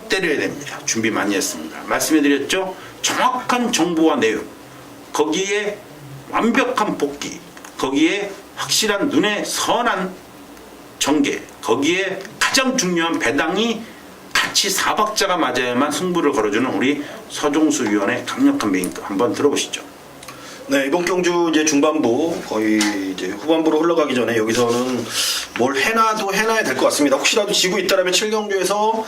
S1: 때려야 됩니다. 준비 많이 했습니다. 말씀해드렸죠. 정확한 정보와 내용, 거기에 완벽한 복귀, 거기에 확실한 눈에 선한 전개, 거기에 가장 중요한 배당이 같이 4박자가 맞아야만 승부를 걸어주는 우리 서종수 위원의 강력한 메인급 한번 들어보시죠.
S2: 네, 이번 경주 이제 중반부 거의 이제 후반부로 흘러가기 전에 여기서는 뭘 해놔야 될 것 같습니다. 혹시라도 지고 있다라면 7경주에서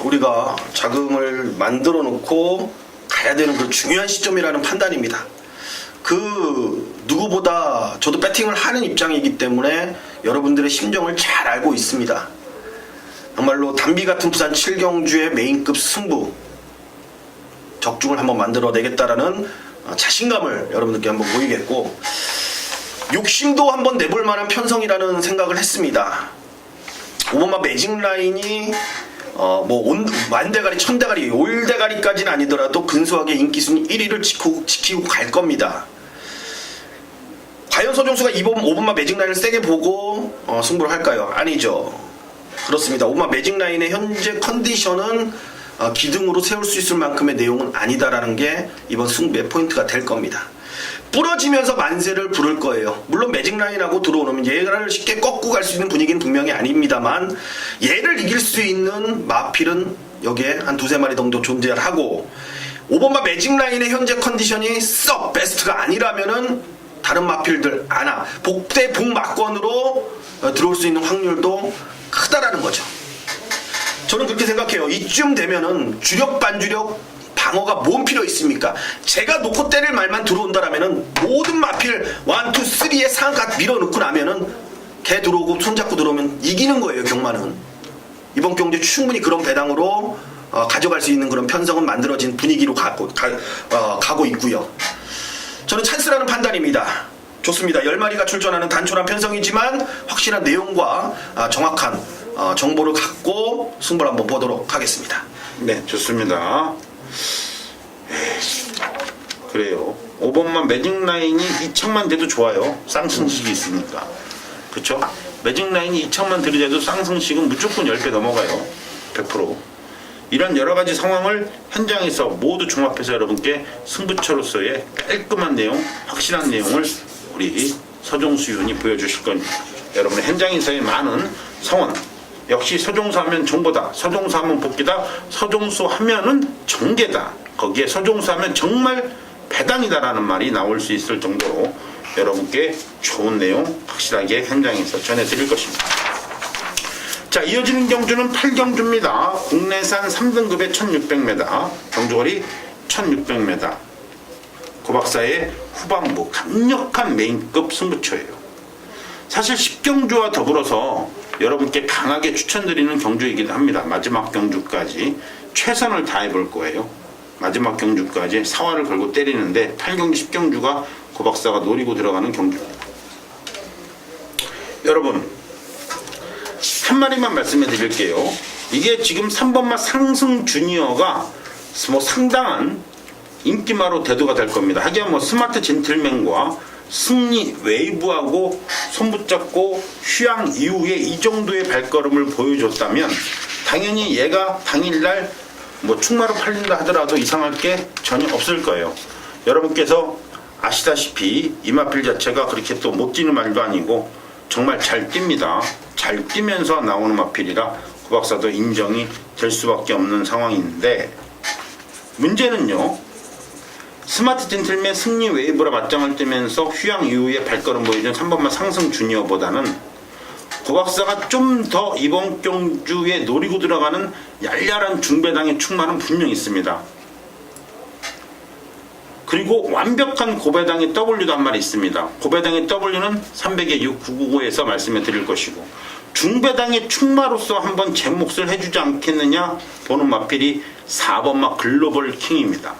S2: 우리가 자금을 만들어 놓고 가야 되는 그 중요한 시점이라는 판단입니다. 그 누구보다 저도 배팅을 하는 입장이기 때문에 여러분들의 심정을 잘 알고 있습니다. 정말로 담비 같은 부산 7경주의 메인급 승부 적중을 한번 만들어내겠다라는 자신감을 여러분들께 한번 보이겠고, 욕심도 한번 내볼 만한 편성이라는 생각을 했습니다. 5번마 매직 라인이 만대가리, 천대가리, 올대가리까지는 아니더라도 근소하게 인기순위 1위를 지키고 갈 겁니다. 과연 서종수가 5번마 매직 라인을 세게 보고 승부를 할까요? 아니죠. 그렇습니다. 5번마 매직 라인의 현재 컨디션은 기둥으로 세울 수 있을 만큼의 내용은 아니다라는 게 이번 승부의 포인트가 될 겁니다. 부러지면서 만세를 부를 거예요. 물론 매직 라인하고 들어오면 얘를 쉽게 꺾고 갈 수 있는 분위기는 분명히 아닙니다만, 얘를 이길 수 있는 마필은 여기에 한 두세 마리 정도 존재하고, 5번마 매직 라인의 현재 컨디션이 썩 베스트가 아니라면은 다른 마필들 복대 복막권으로 들어올 수 있는 확률도 크다라는 거죠. 저는 그렇게 생각해요. 이쯤 되면은 주력 반주력 방어가 뭔 필요 있습니까? 제가 놓고 때릴 말만 들어온다라면은 모든 마필 1, 2, 3의 상한가 밀어넣고 나면은 걔 들어오고 손잡고 들어오면 이기는 거예요. 경마는 이번 경주 충분히 그런 배당으로 가져갈 수 있는 그런 편성은 만들어진 분위기로 가고 있고요. 저는 찬스라는 판단입니다. 좋습니다. 10마리가 출전하는 단촐한 편성이지만 확실한 내용과 정확한 정보를 갖고 승부를 한번 보도록 하겠습니다.
S1: 네, 좋습니다. 그래요. 5번만 매직 라인이 2척만 돼도 좋아요. 쌍승식이 있으니까. 그쵸? 매직 라인이 2척만 들이대도 쌍승식은 무조건 10배 넘어가요. 100%. 이런 여러가지 상황을 현장에서 모두 종합해서 여러분께 승부처로서의 깔끔한 내용, 확실한 내용을 우리 서종수 위원이 보여주실 겁니다. 여러분의 현장에서의 많은 성원, 역시 서종수 하면 정보다, 서종수 하면 복귀다, 서종수 하면은 정계다, 거기에 서종수 하면 정말 배당이다라는 말이 나올 수 있을 정도로 여러분께 좋은 내용 확실하게 현장에서 전해드릴 것입니다. 자, 이어지는 경주는 8경주입니다. 국내산 3등급의 1600m, 경주거리 1600m. 고박사의 후반부 강력한 메인급 승부처예요. 사실 10경주와 더불어서 여러분께 강하게 추천드리는 경주이기도 합니다. 마지막 경주까지 최선을 다해 볼 거예요. 마지막 경주까지 사활을 걸고 때리는데 8경주 10경주가 고박사가 노리고 들어가는 경주입니다. 여러분 한 마디만 말씀해 드릴게요. 이게 지금 3번마 상승 주니어가 뭐 상당한 인기마로 대두가 될 겁니다. 하기야 뭐 스마트 젠틀맨과 승리 웨이브하고 손붙잡고 휴양 이후에 이 정도의 발걸음을 보여줬다면 당연히 얘가 당일날 뭐 충마로 팔린다 하더라도 이상할 게 전혀 없을 거예요. 여러분께서 아시다시피 이마필 자체가 그렇게 또 못 뛰는 말도 아니고 정말 잘 뜁니다. 잘 뛰면서 나오는 마필이라 고박사도 인정이 될 수밖에 없는 상황인데, 문제는요, 스마트 젠틀맨 승리 웨이브라 맞짱을 뜨면서 휴양 이후에 발걸음 보여준 3번마 상승 주니어보다는 고박사가 좀 더 이번 경주에 노리고 들어가는 얄얄한 중배당의 충만은 분명히 있습니다. 그리고 완벽한 고배당의 W도 한 마리 있습니다. 고배당의 W는 300의 6 999에서 말씀해 드릴 것이고, 중배당의 충마로서 한번 제 몫을 해주지 않겠느냐 보는 마필이 4번마 글로벌 킹입니다.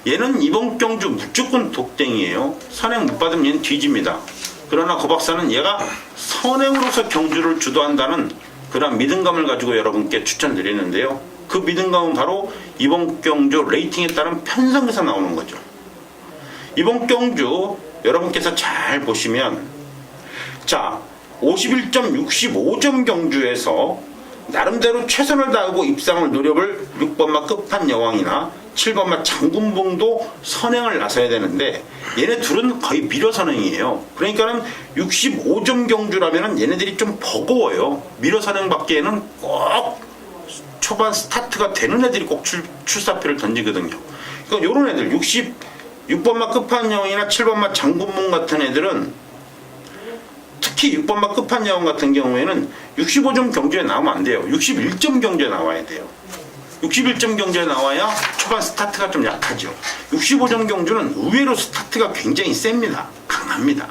S1: 얘는 이번 경주 무조건 독땡이에요. 선행 못 받으면 얘는 뒤집니다. 그러나 고박사는 얘가 선행으로서 경주를 주도한다는 그런 믿음감을 가지고 여러분께 추천드리는데요. 그 믿음감은 바로 이번 경주 레이팅에 따른 편성에서 나오는 거죠. 이번 경주 여러분께서 잘 보시면, 자 51.65점 경주에서 나름대로 최선을 다하고 입상을 노려볼 6번마 끝판여왕이나 7번마 장군봉도 선행을 나서야 되는데 얘네 둘은 거의 미러 선행이에요. 그러니까는 65점 경주라면은 얘네들이 좀 버거워요. 미러 선행밖에는 꼭 초반 스타트가 되는 애들이 꼭 출사표를 던지거든요. 그러니까 요런 애들 66번마 끝판여왕이나 7번마 장군봉 같은 애들은, 특히 6번마 끝판여왕 같은 경우에는 65점 경주에 나오면 안 돼요. 61점 경주에 나와야 돼요. 61점 경주에 나와야 초반 스타트가 좀 약하죠. 65점 경주는 의외로 스타트가 굉장히 셉니다. 강합니다.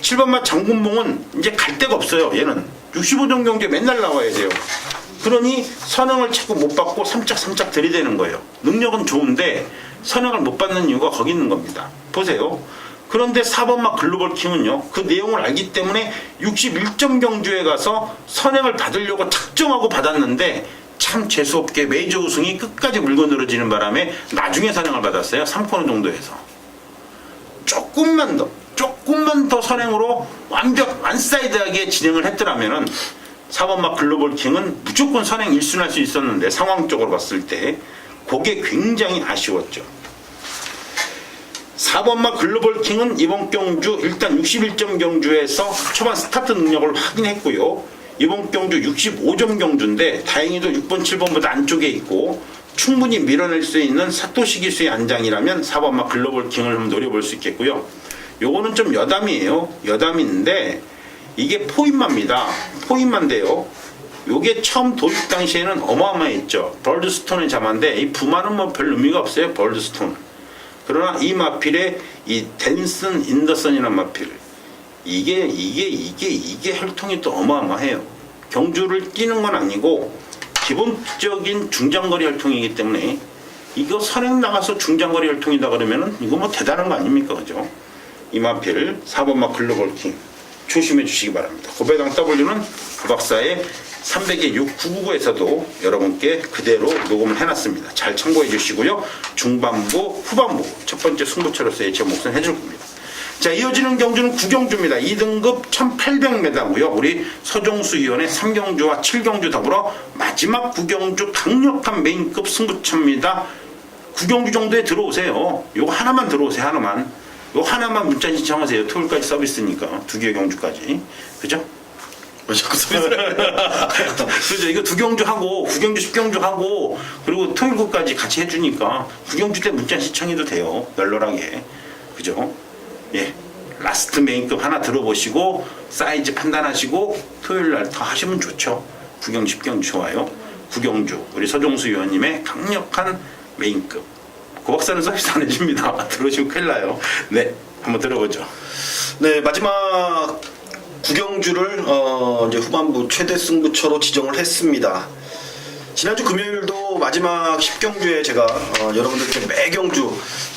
S1: 7번마 장군봉은 이제 갈 데가 없어요. 얘는 65점 경주에 맨날 나와야 돼요. 그러니 선행을 자꾸 못 받고 삼짝삼짝 들이대는 거예요. 능력은 좋은데 선행을 못 받는 이유가 거기 있는 겁니다. 보세요. 그런데 4번마 글로벌 킹은요, 그 내용을 알기 때문에 61점 경주에 가서 선행을 받으려고 작정하고 받았는데 참 재수없게 메이저 우승이 끝까지 물고 늘어지는 바람에 나중에 선행을 받았어요. 3코너 정도에서. 조금만 더 선행으로 완사이드하게 진행을 했더라면은 4번마 글로벌 킹은 무조건 선행 1순위 할 수 있었는데, 상황적으로 봤을 때 그게 굉장히 아쉬웠죠. 4번마 글로벌 킹은 이번 경주 일단 61점 경주에서 초반 스타트 능력을 확인했고요. 이번 경주 65점 경주인데 다행히도 6번, 7번보다 안쪽에 있고 충분히 밀어낼 수 있는 사토시 기수의 안장이라면 4번마 글로벌 킹을 한번 노려볼 수 있겠고요. 요거는 좀 여담이에요. 여담인데 이게 포인마입니다. 포인마인데요. 요게 처음 도입 당시에는 어마어마했죠. 벌드스톤의 자마인데 이 부마는 뭐 별 의미가 없어요. 벌드스톤. 그러나 이 마필의 이 댄슨 인더슨이라는 마필, 이게 혈통이 또 어마어마해요. 경주를 뛰는 건 아니고 기본적인 중장거리 혈통이기 때문에 이거 선행 나가서 중장거리 혈통이다 그러면은 이거 뭐 대단한 거 아닙니까? 그죠? 이 마필 4번마 글로벌 킹 조심해 주시기 바랍니다. 고배당 W는 고박사의 300의 6 999에서도 여러분께 그대로 녹음을 해놨습니다. 잘 참고해 주시고요. 중반부, 후반부 첫 번째 승부처로서의 제 몫은 해줄 겁니다. 자, 이어지는 경주는 9경주입니다. 2등급 1800m고요. 우리 서종수 위원의 3경주와 7경주 더불어 마지막 9경주 강력한 메인급 승부처입니다. 9경주 정도에 들어오세요. 요거 하나만 들어오세요. 요거 하나만 문자 신청하세요. 토요일까지 서비스니까 2개의 경주까지. 그죠?
S2: 왜 자꾸 소리를
S1: 그죠? 이거 2경주 하고 9경주 10경주 하고 그리고 토요일까지 같이 해주니까 9경주 때 문자 신청해도 돼요. 널널하게. 그죠? 예. 라스트 메인급 하나 들어보시고 사이즈 판단하시고 토요일날 더 하시면 좋죠. 9경주 10경주 좋아요. 9경주 우리 서종수 위원님의 강력한 메인급 고박사는 서비스 안 해줍니다. 들어오시면 큰일 나요. 네, 한번 들어보죠.
S2: 네, 마지막 구경주를 이제 후반부 최대 승부처로 지정을 했습니다. 지난주 금요일도 마지막 10경주에 제가 여러분들께 매 경주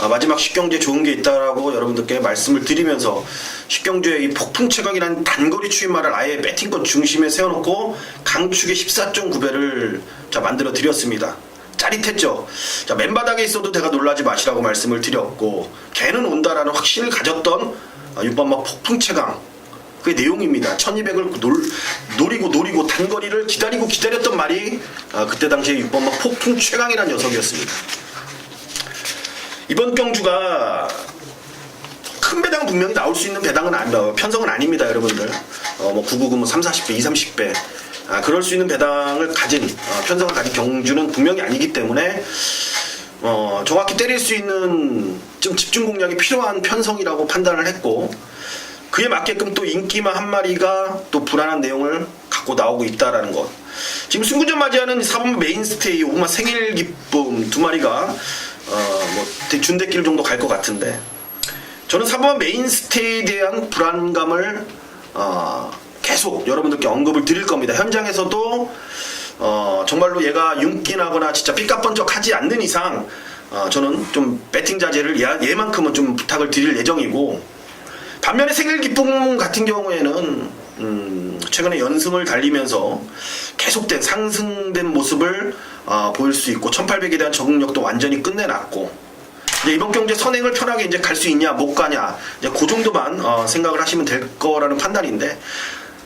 S2: 마지막 10경주에 좋은 게 있다라고 여러분들께 말씀을 드리면서 10경주에 이 폭풍 최강이라는 단거리 추임말을 아예 배팅권 중심에 세워놓고 강축의 14.9배를 만들어 드렸습니다. 짜릿했죠. 자, 맨바닥에 있어도 제가 놀라지 마시라고 말씀을 드렸고 걔는 온다라는 확신을 가졌던 6번마 폭풍 최강 그 내용입니다. 1200을 노리고 단거리를 기다렸던 말이 그때 당시에 6번마 폭풍 최강이라는 녀석이었습니다. 이번 경주가 큰 배당은 분명히 나올 수 있는 배당은 편성은 아닙니다, 여러분들. 999, 340배, 230배 그럴 수 있는 배당을 가진 편성을 가진 경주는 분명히 아니기 때문에 정확히 때릴 수 있는 좀 집중 공략이 필요한 편성이라고 판단을 했고 그에 맞게끔 또 인기마 한 마리가 또 불안한 내용을 갖고 나오고 있다라는 것. 지금 승구전 맞이하는 4번 메인스테이 5번 생일 기쁨 두 마리가 준대길 정도 갈 것 같은데 저는 4번 메인스테이에 대한 불안감을 계속 여러분들께 언급을 드릴 겁니다. 현장에서도 정말로 얘가 윤기나거나 진짜 삐까번쩍하지 않는 이상 저는 좀 배팅 자제를 얘만큼은 좀 부탁을 드릴 예정이고 반면에 생일 기쁨 같은 경우에는 최근에 연승을 달리면서 계속된 상승된 모습을 보일 수 있고 1800에 대한 적응력도 완전히 끝내놨고 이제 이번 경제 선행을 편하게 이제 갈 수 있냐 못 가냐 이제 그 정도만 생각을 하시면 될 거라는 판단인데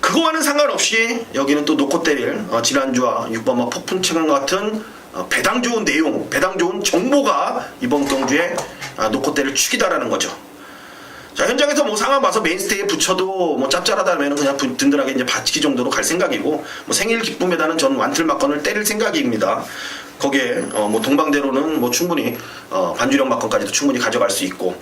S2: 그거와는 상관없이 여기는 또 놓고 때릴 지난주와 6번마 폭풍 최강 같은 배당 좋은 내용, 배당 좋은 정보가 이번 경주에 놓고 때릴 축이다라는 거죠. 자, 현장에서 상황 봐서 메인스테이에 붙여도 짭짤하다면 그냥 든든하게 이제 받기 정도로 갈 생각이고 생일 기쁨에다는 전 완틀 막건을 때릴 생각입니다. 거기에 동방대로는 충분히 반주령 막건까지도 충분히 가져갈 수 있고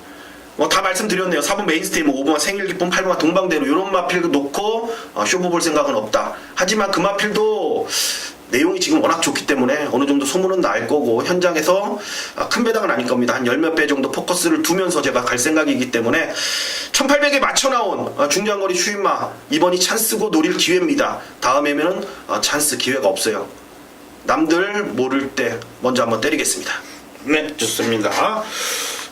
S2: 다 말씀드렸네요. 4번 메인스테이 5번 생일 기쁨 8번 동방대로 이런 마필 놓고 쇼부 볼 생각은 없다. 하지만 그 마필도 내용이 지금 워낙 좋기 때문에 어느 정도 소문은 날 거고 현장에서 큰 배당은 아닐 겁니다. 한 열 몇 배 정도 포커스를 두면서 제가 갈 생각이기 때문에 1800에 맞춰 나온 중장거리 추임마 이번이 찬스고 노릴 기회입니다. 다음에는 찬스 기회가 없어요. 남들 모를 때 먼저 한번 때리겠습니다.
S1: 네, 좋습니다.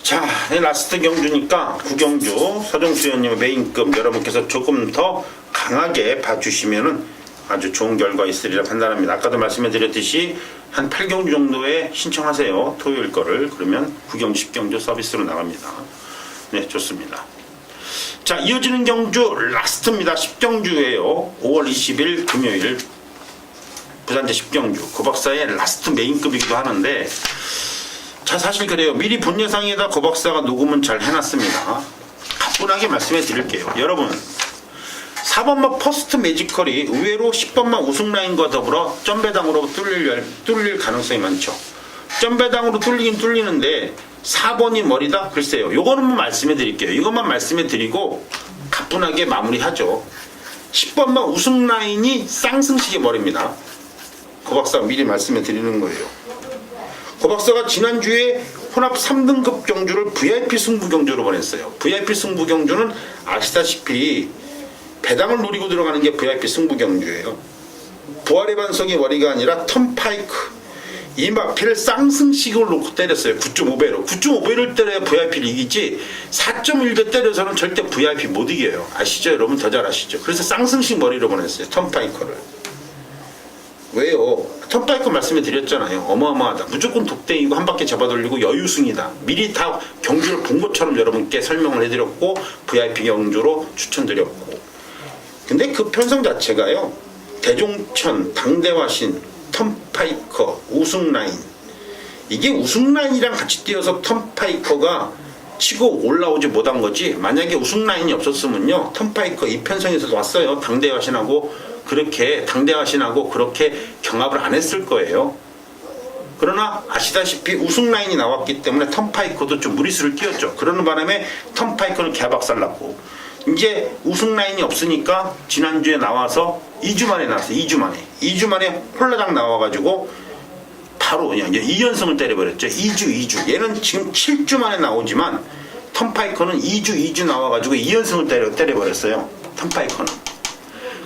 S1: 자, 라스트 경주니까 구경주 서정수 의원님의 메인급 여러분께서 조금 더 강하게 봐주시면은 아주 좋은 결과 있으리라 판단합니다. 아까도 말씀해드렸듯이 한 8경주 정도에 신청하세요. 토요일 거를. 그러면 9경주, 10경주 서비스로 나갑니다. 네, 좋습니다. 자, 이어지는 경주 라스트입니다. 10경주예요. 5월 20일 금요일 부산제 10경주 고박사의 라스트 메인급이기도 하는데 자, 사실 그래요. 미리 본 예상에다 고박사가 녹음은 잘 해놨습니다. 가뿐하게 말씀해 드릴게요. 여러분 4번마 퍼스트 매지컬이 의외로 10번마 우승라인과 더불어 점배당으로 뚫릴 가능성이 많죠. 점배당으로 뚫리긴 뚫리는데 4번이 머리다? 글쎄요. 요거는 말씀해 드릴게요. 이것만 말씀해 드리고 가뿐하게 마무리하죠. 10번마 우승라인이 쌍승식의 머리입니다. 고박사가 미리 말씀해 드리는 거예요. 고박사가 지난주에 혼합 3등급 경주를 VIP 승부 경주로 보냈어요. VIP 승부 경주는 아시다시피 배당을 노리고 들어가는 게 VIP 승부 경주예요. 부활의 반성이 머리가 아니라 턴파이크 이 마필을 쌍승식으로 놓고 때렸어요. 9.5배로 9.5배를 때려야 VIP를 이기지 4.1배 때려서는 절대 VIP 못 이겨요. 아시죠? 여러분 더 잘 아시죠? 그래서 쌍승식 머리로 보냈어요. 턴파이커를. 왜요? 턴파이커 말씀해 드렸잖아요. 어마어마하다. 무조건 독대이고 한 바퀴 잡아돌리고 여유승이다. 미리 다 경주를 본 것처럼 여러분께 설명을 해드렸고 VIP 경주로 추천드렸고 근데 그 편성 자체가요. 대종천, 당대화신, 턴파이커, 우승라인 이게 우승라인이랑 같이 뛰어서 턴파이커가 치고 올라오지 못한 거지 만약에 우승라인이 없었으면요. 턴파이커 이 편성에서도 왔어요. 당대화신하고 그렇게 경합을 안 했을 거예요. 그러나 아시다시피 우승라인이 나왔기 때문에 턴파이커도 좀 무리수를 띄웠죠. 그러는 바람에 턴파이커는 개박살났고 이제 우승 라인이 없으니까 지난주에 나와서 2주 만에 나왔어요. 2주 만에 홀라당 나와가지고 바로 그냥 2연승을 때려버렸죠. 2주. 얘는 지금 7주 만에 나오지만 턴파이커는 2주 나와가지고 2연승을 때려버렸어요. 턴파이커는.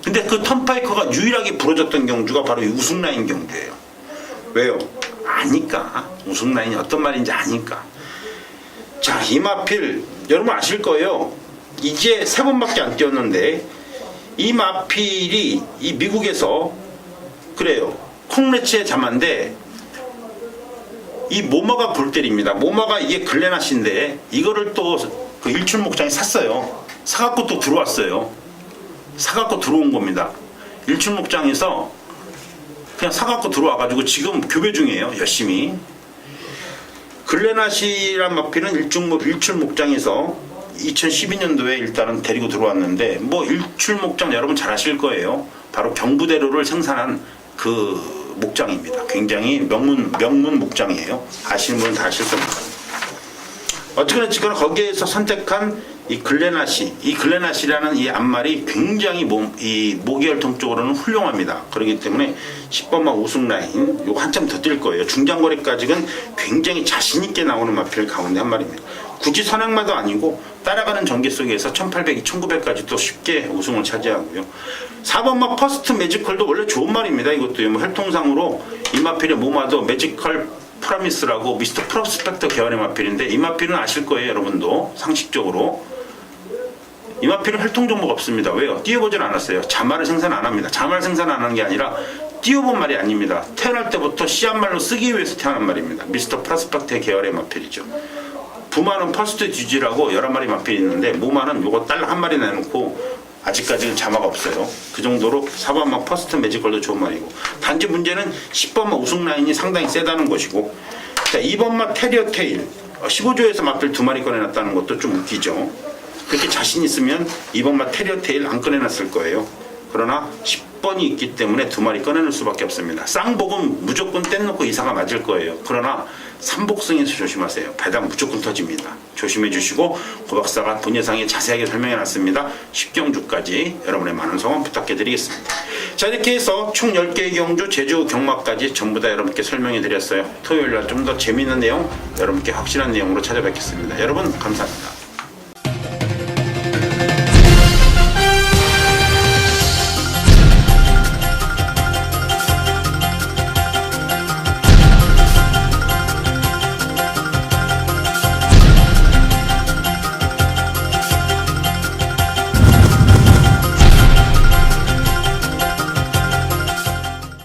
S1: 근데 그 턴파이커가 유일하게 부러졌던 경주가 바로 이 우승라인 경주예요. 왜요? 아니까. 우승라인이 어떤 말인지 아니까. 자, 이마필 여러분 아실 거예요. 이제 3번밖에 안 뛰었는데 이 마필이 이 미국에서 그래요. 콩레츠의 자마인데 이 모마가 볼때리입니다. 모마가 이게 글레나시인데 이거를 또 그 일출 목장에 샀어요. 사갖고 또 들어왔어요. 사갖고 들어온 겁니다. 일출 목장에서 그냥 사갖고 들어와가지고 지금 교배 중이에요. 열심히. 글레나시란 마필은 일출 목장에서 2012년도에 일단은 데리고 들어왔는데 뭐 일출 목장 여러분 잘 아실 거예요. 바로 경부대로를 생산한 그 목장입니다. 굉장히 명문 목장이에요. 아시는 분은 다 아실 겁니다. 어쨌거나 거기에서 선택한 이 글레나시라는 이 암말이 굉장히 이 모기혈통 쪽으로는 훌륭합니다. 그렇기 때문에 10번마 우승 라인 요거 한참 더 뛸 거예요. 중장거리까지는 굉장히 자신있게 나오는 마필 가운데 한 마리입니다. 굳이 선행마도 아니고 따라가는 전개 속에서 1800, 1900까지 또 쉽게 우승을 차지하고요. 4번마 퍼스트 매지컬도 원래 좋은 말입니다. 이것도 뭐 혈통상으로 이 마필의 모마도 매지컬 프라미스라고 미스터 프로스펙터 계열의 마필인데 이 마필은 아실 거예요. 여러분도 상식적으로 이 마필은 활동 정보가 없습니다. 왜요? 띄워보질 않았어요. 자말을 생산 안 합니다. 자말 생산 안 하는 게 아니라 띄워본 말이 아닙니다. 태어날 때부터 씨앗말로 쓰기 위해서 태어난 말입니다. 미스터 프로스펙터 계열의 마필이죠. 부마는 퍼스트 듀지라고 11마리 마필이 있는데 모마는 요거 딸 한 마리 내놓고 아직까지는 자마가 없어요. 그 정도로 4번마 퍼스트 매지컬도 좋은 말이고 단지 문제는 10번마 우승 라인이 상당히 세다는 것이고 자 2번마 테리어 테일 15조에서 마필 2마리 꺼내놨다는 것도 좀 웃기죠. 그렇게 자신 있으면 2번마 테리어 테일 안 꺼내놨을 거예요. 그러나 10번이 있기 때문에 2마리 꺼내놓을 수밖에 없습니다. 쌍복은 무조건 떼놓고 이사가 맞을 거예요. 그러나 삼복승에서 조심하세요. 배당 무조건 터집니다. 조심해 주시고 고박사가 본예상에 자세하게 설명해 놨습니다. 10경주까지 여러분의 많은 성원 부탁해 드리겠습니다. 자 이렇게 해서 총 10개의 경주 제주 경마까지 전부 다 여러분께 설명해 드렸어요. 토요일날 좀 더 재미있는 내용 여러분께 확실한 내용으로 찾아뵙겠습니다. 여러분 감사합니다.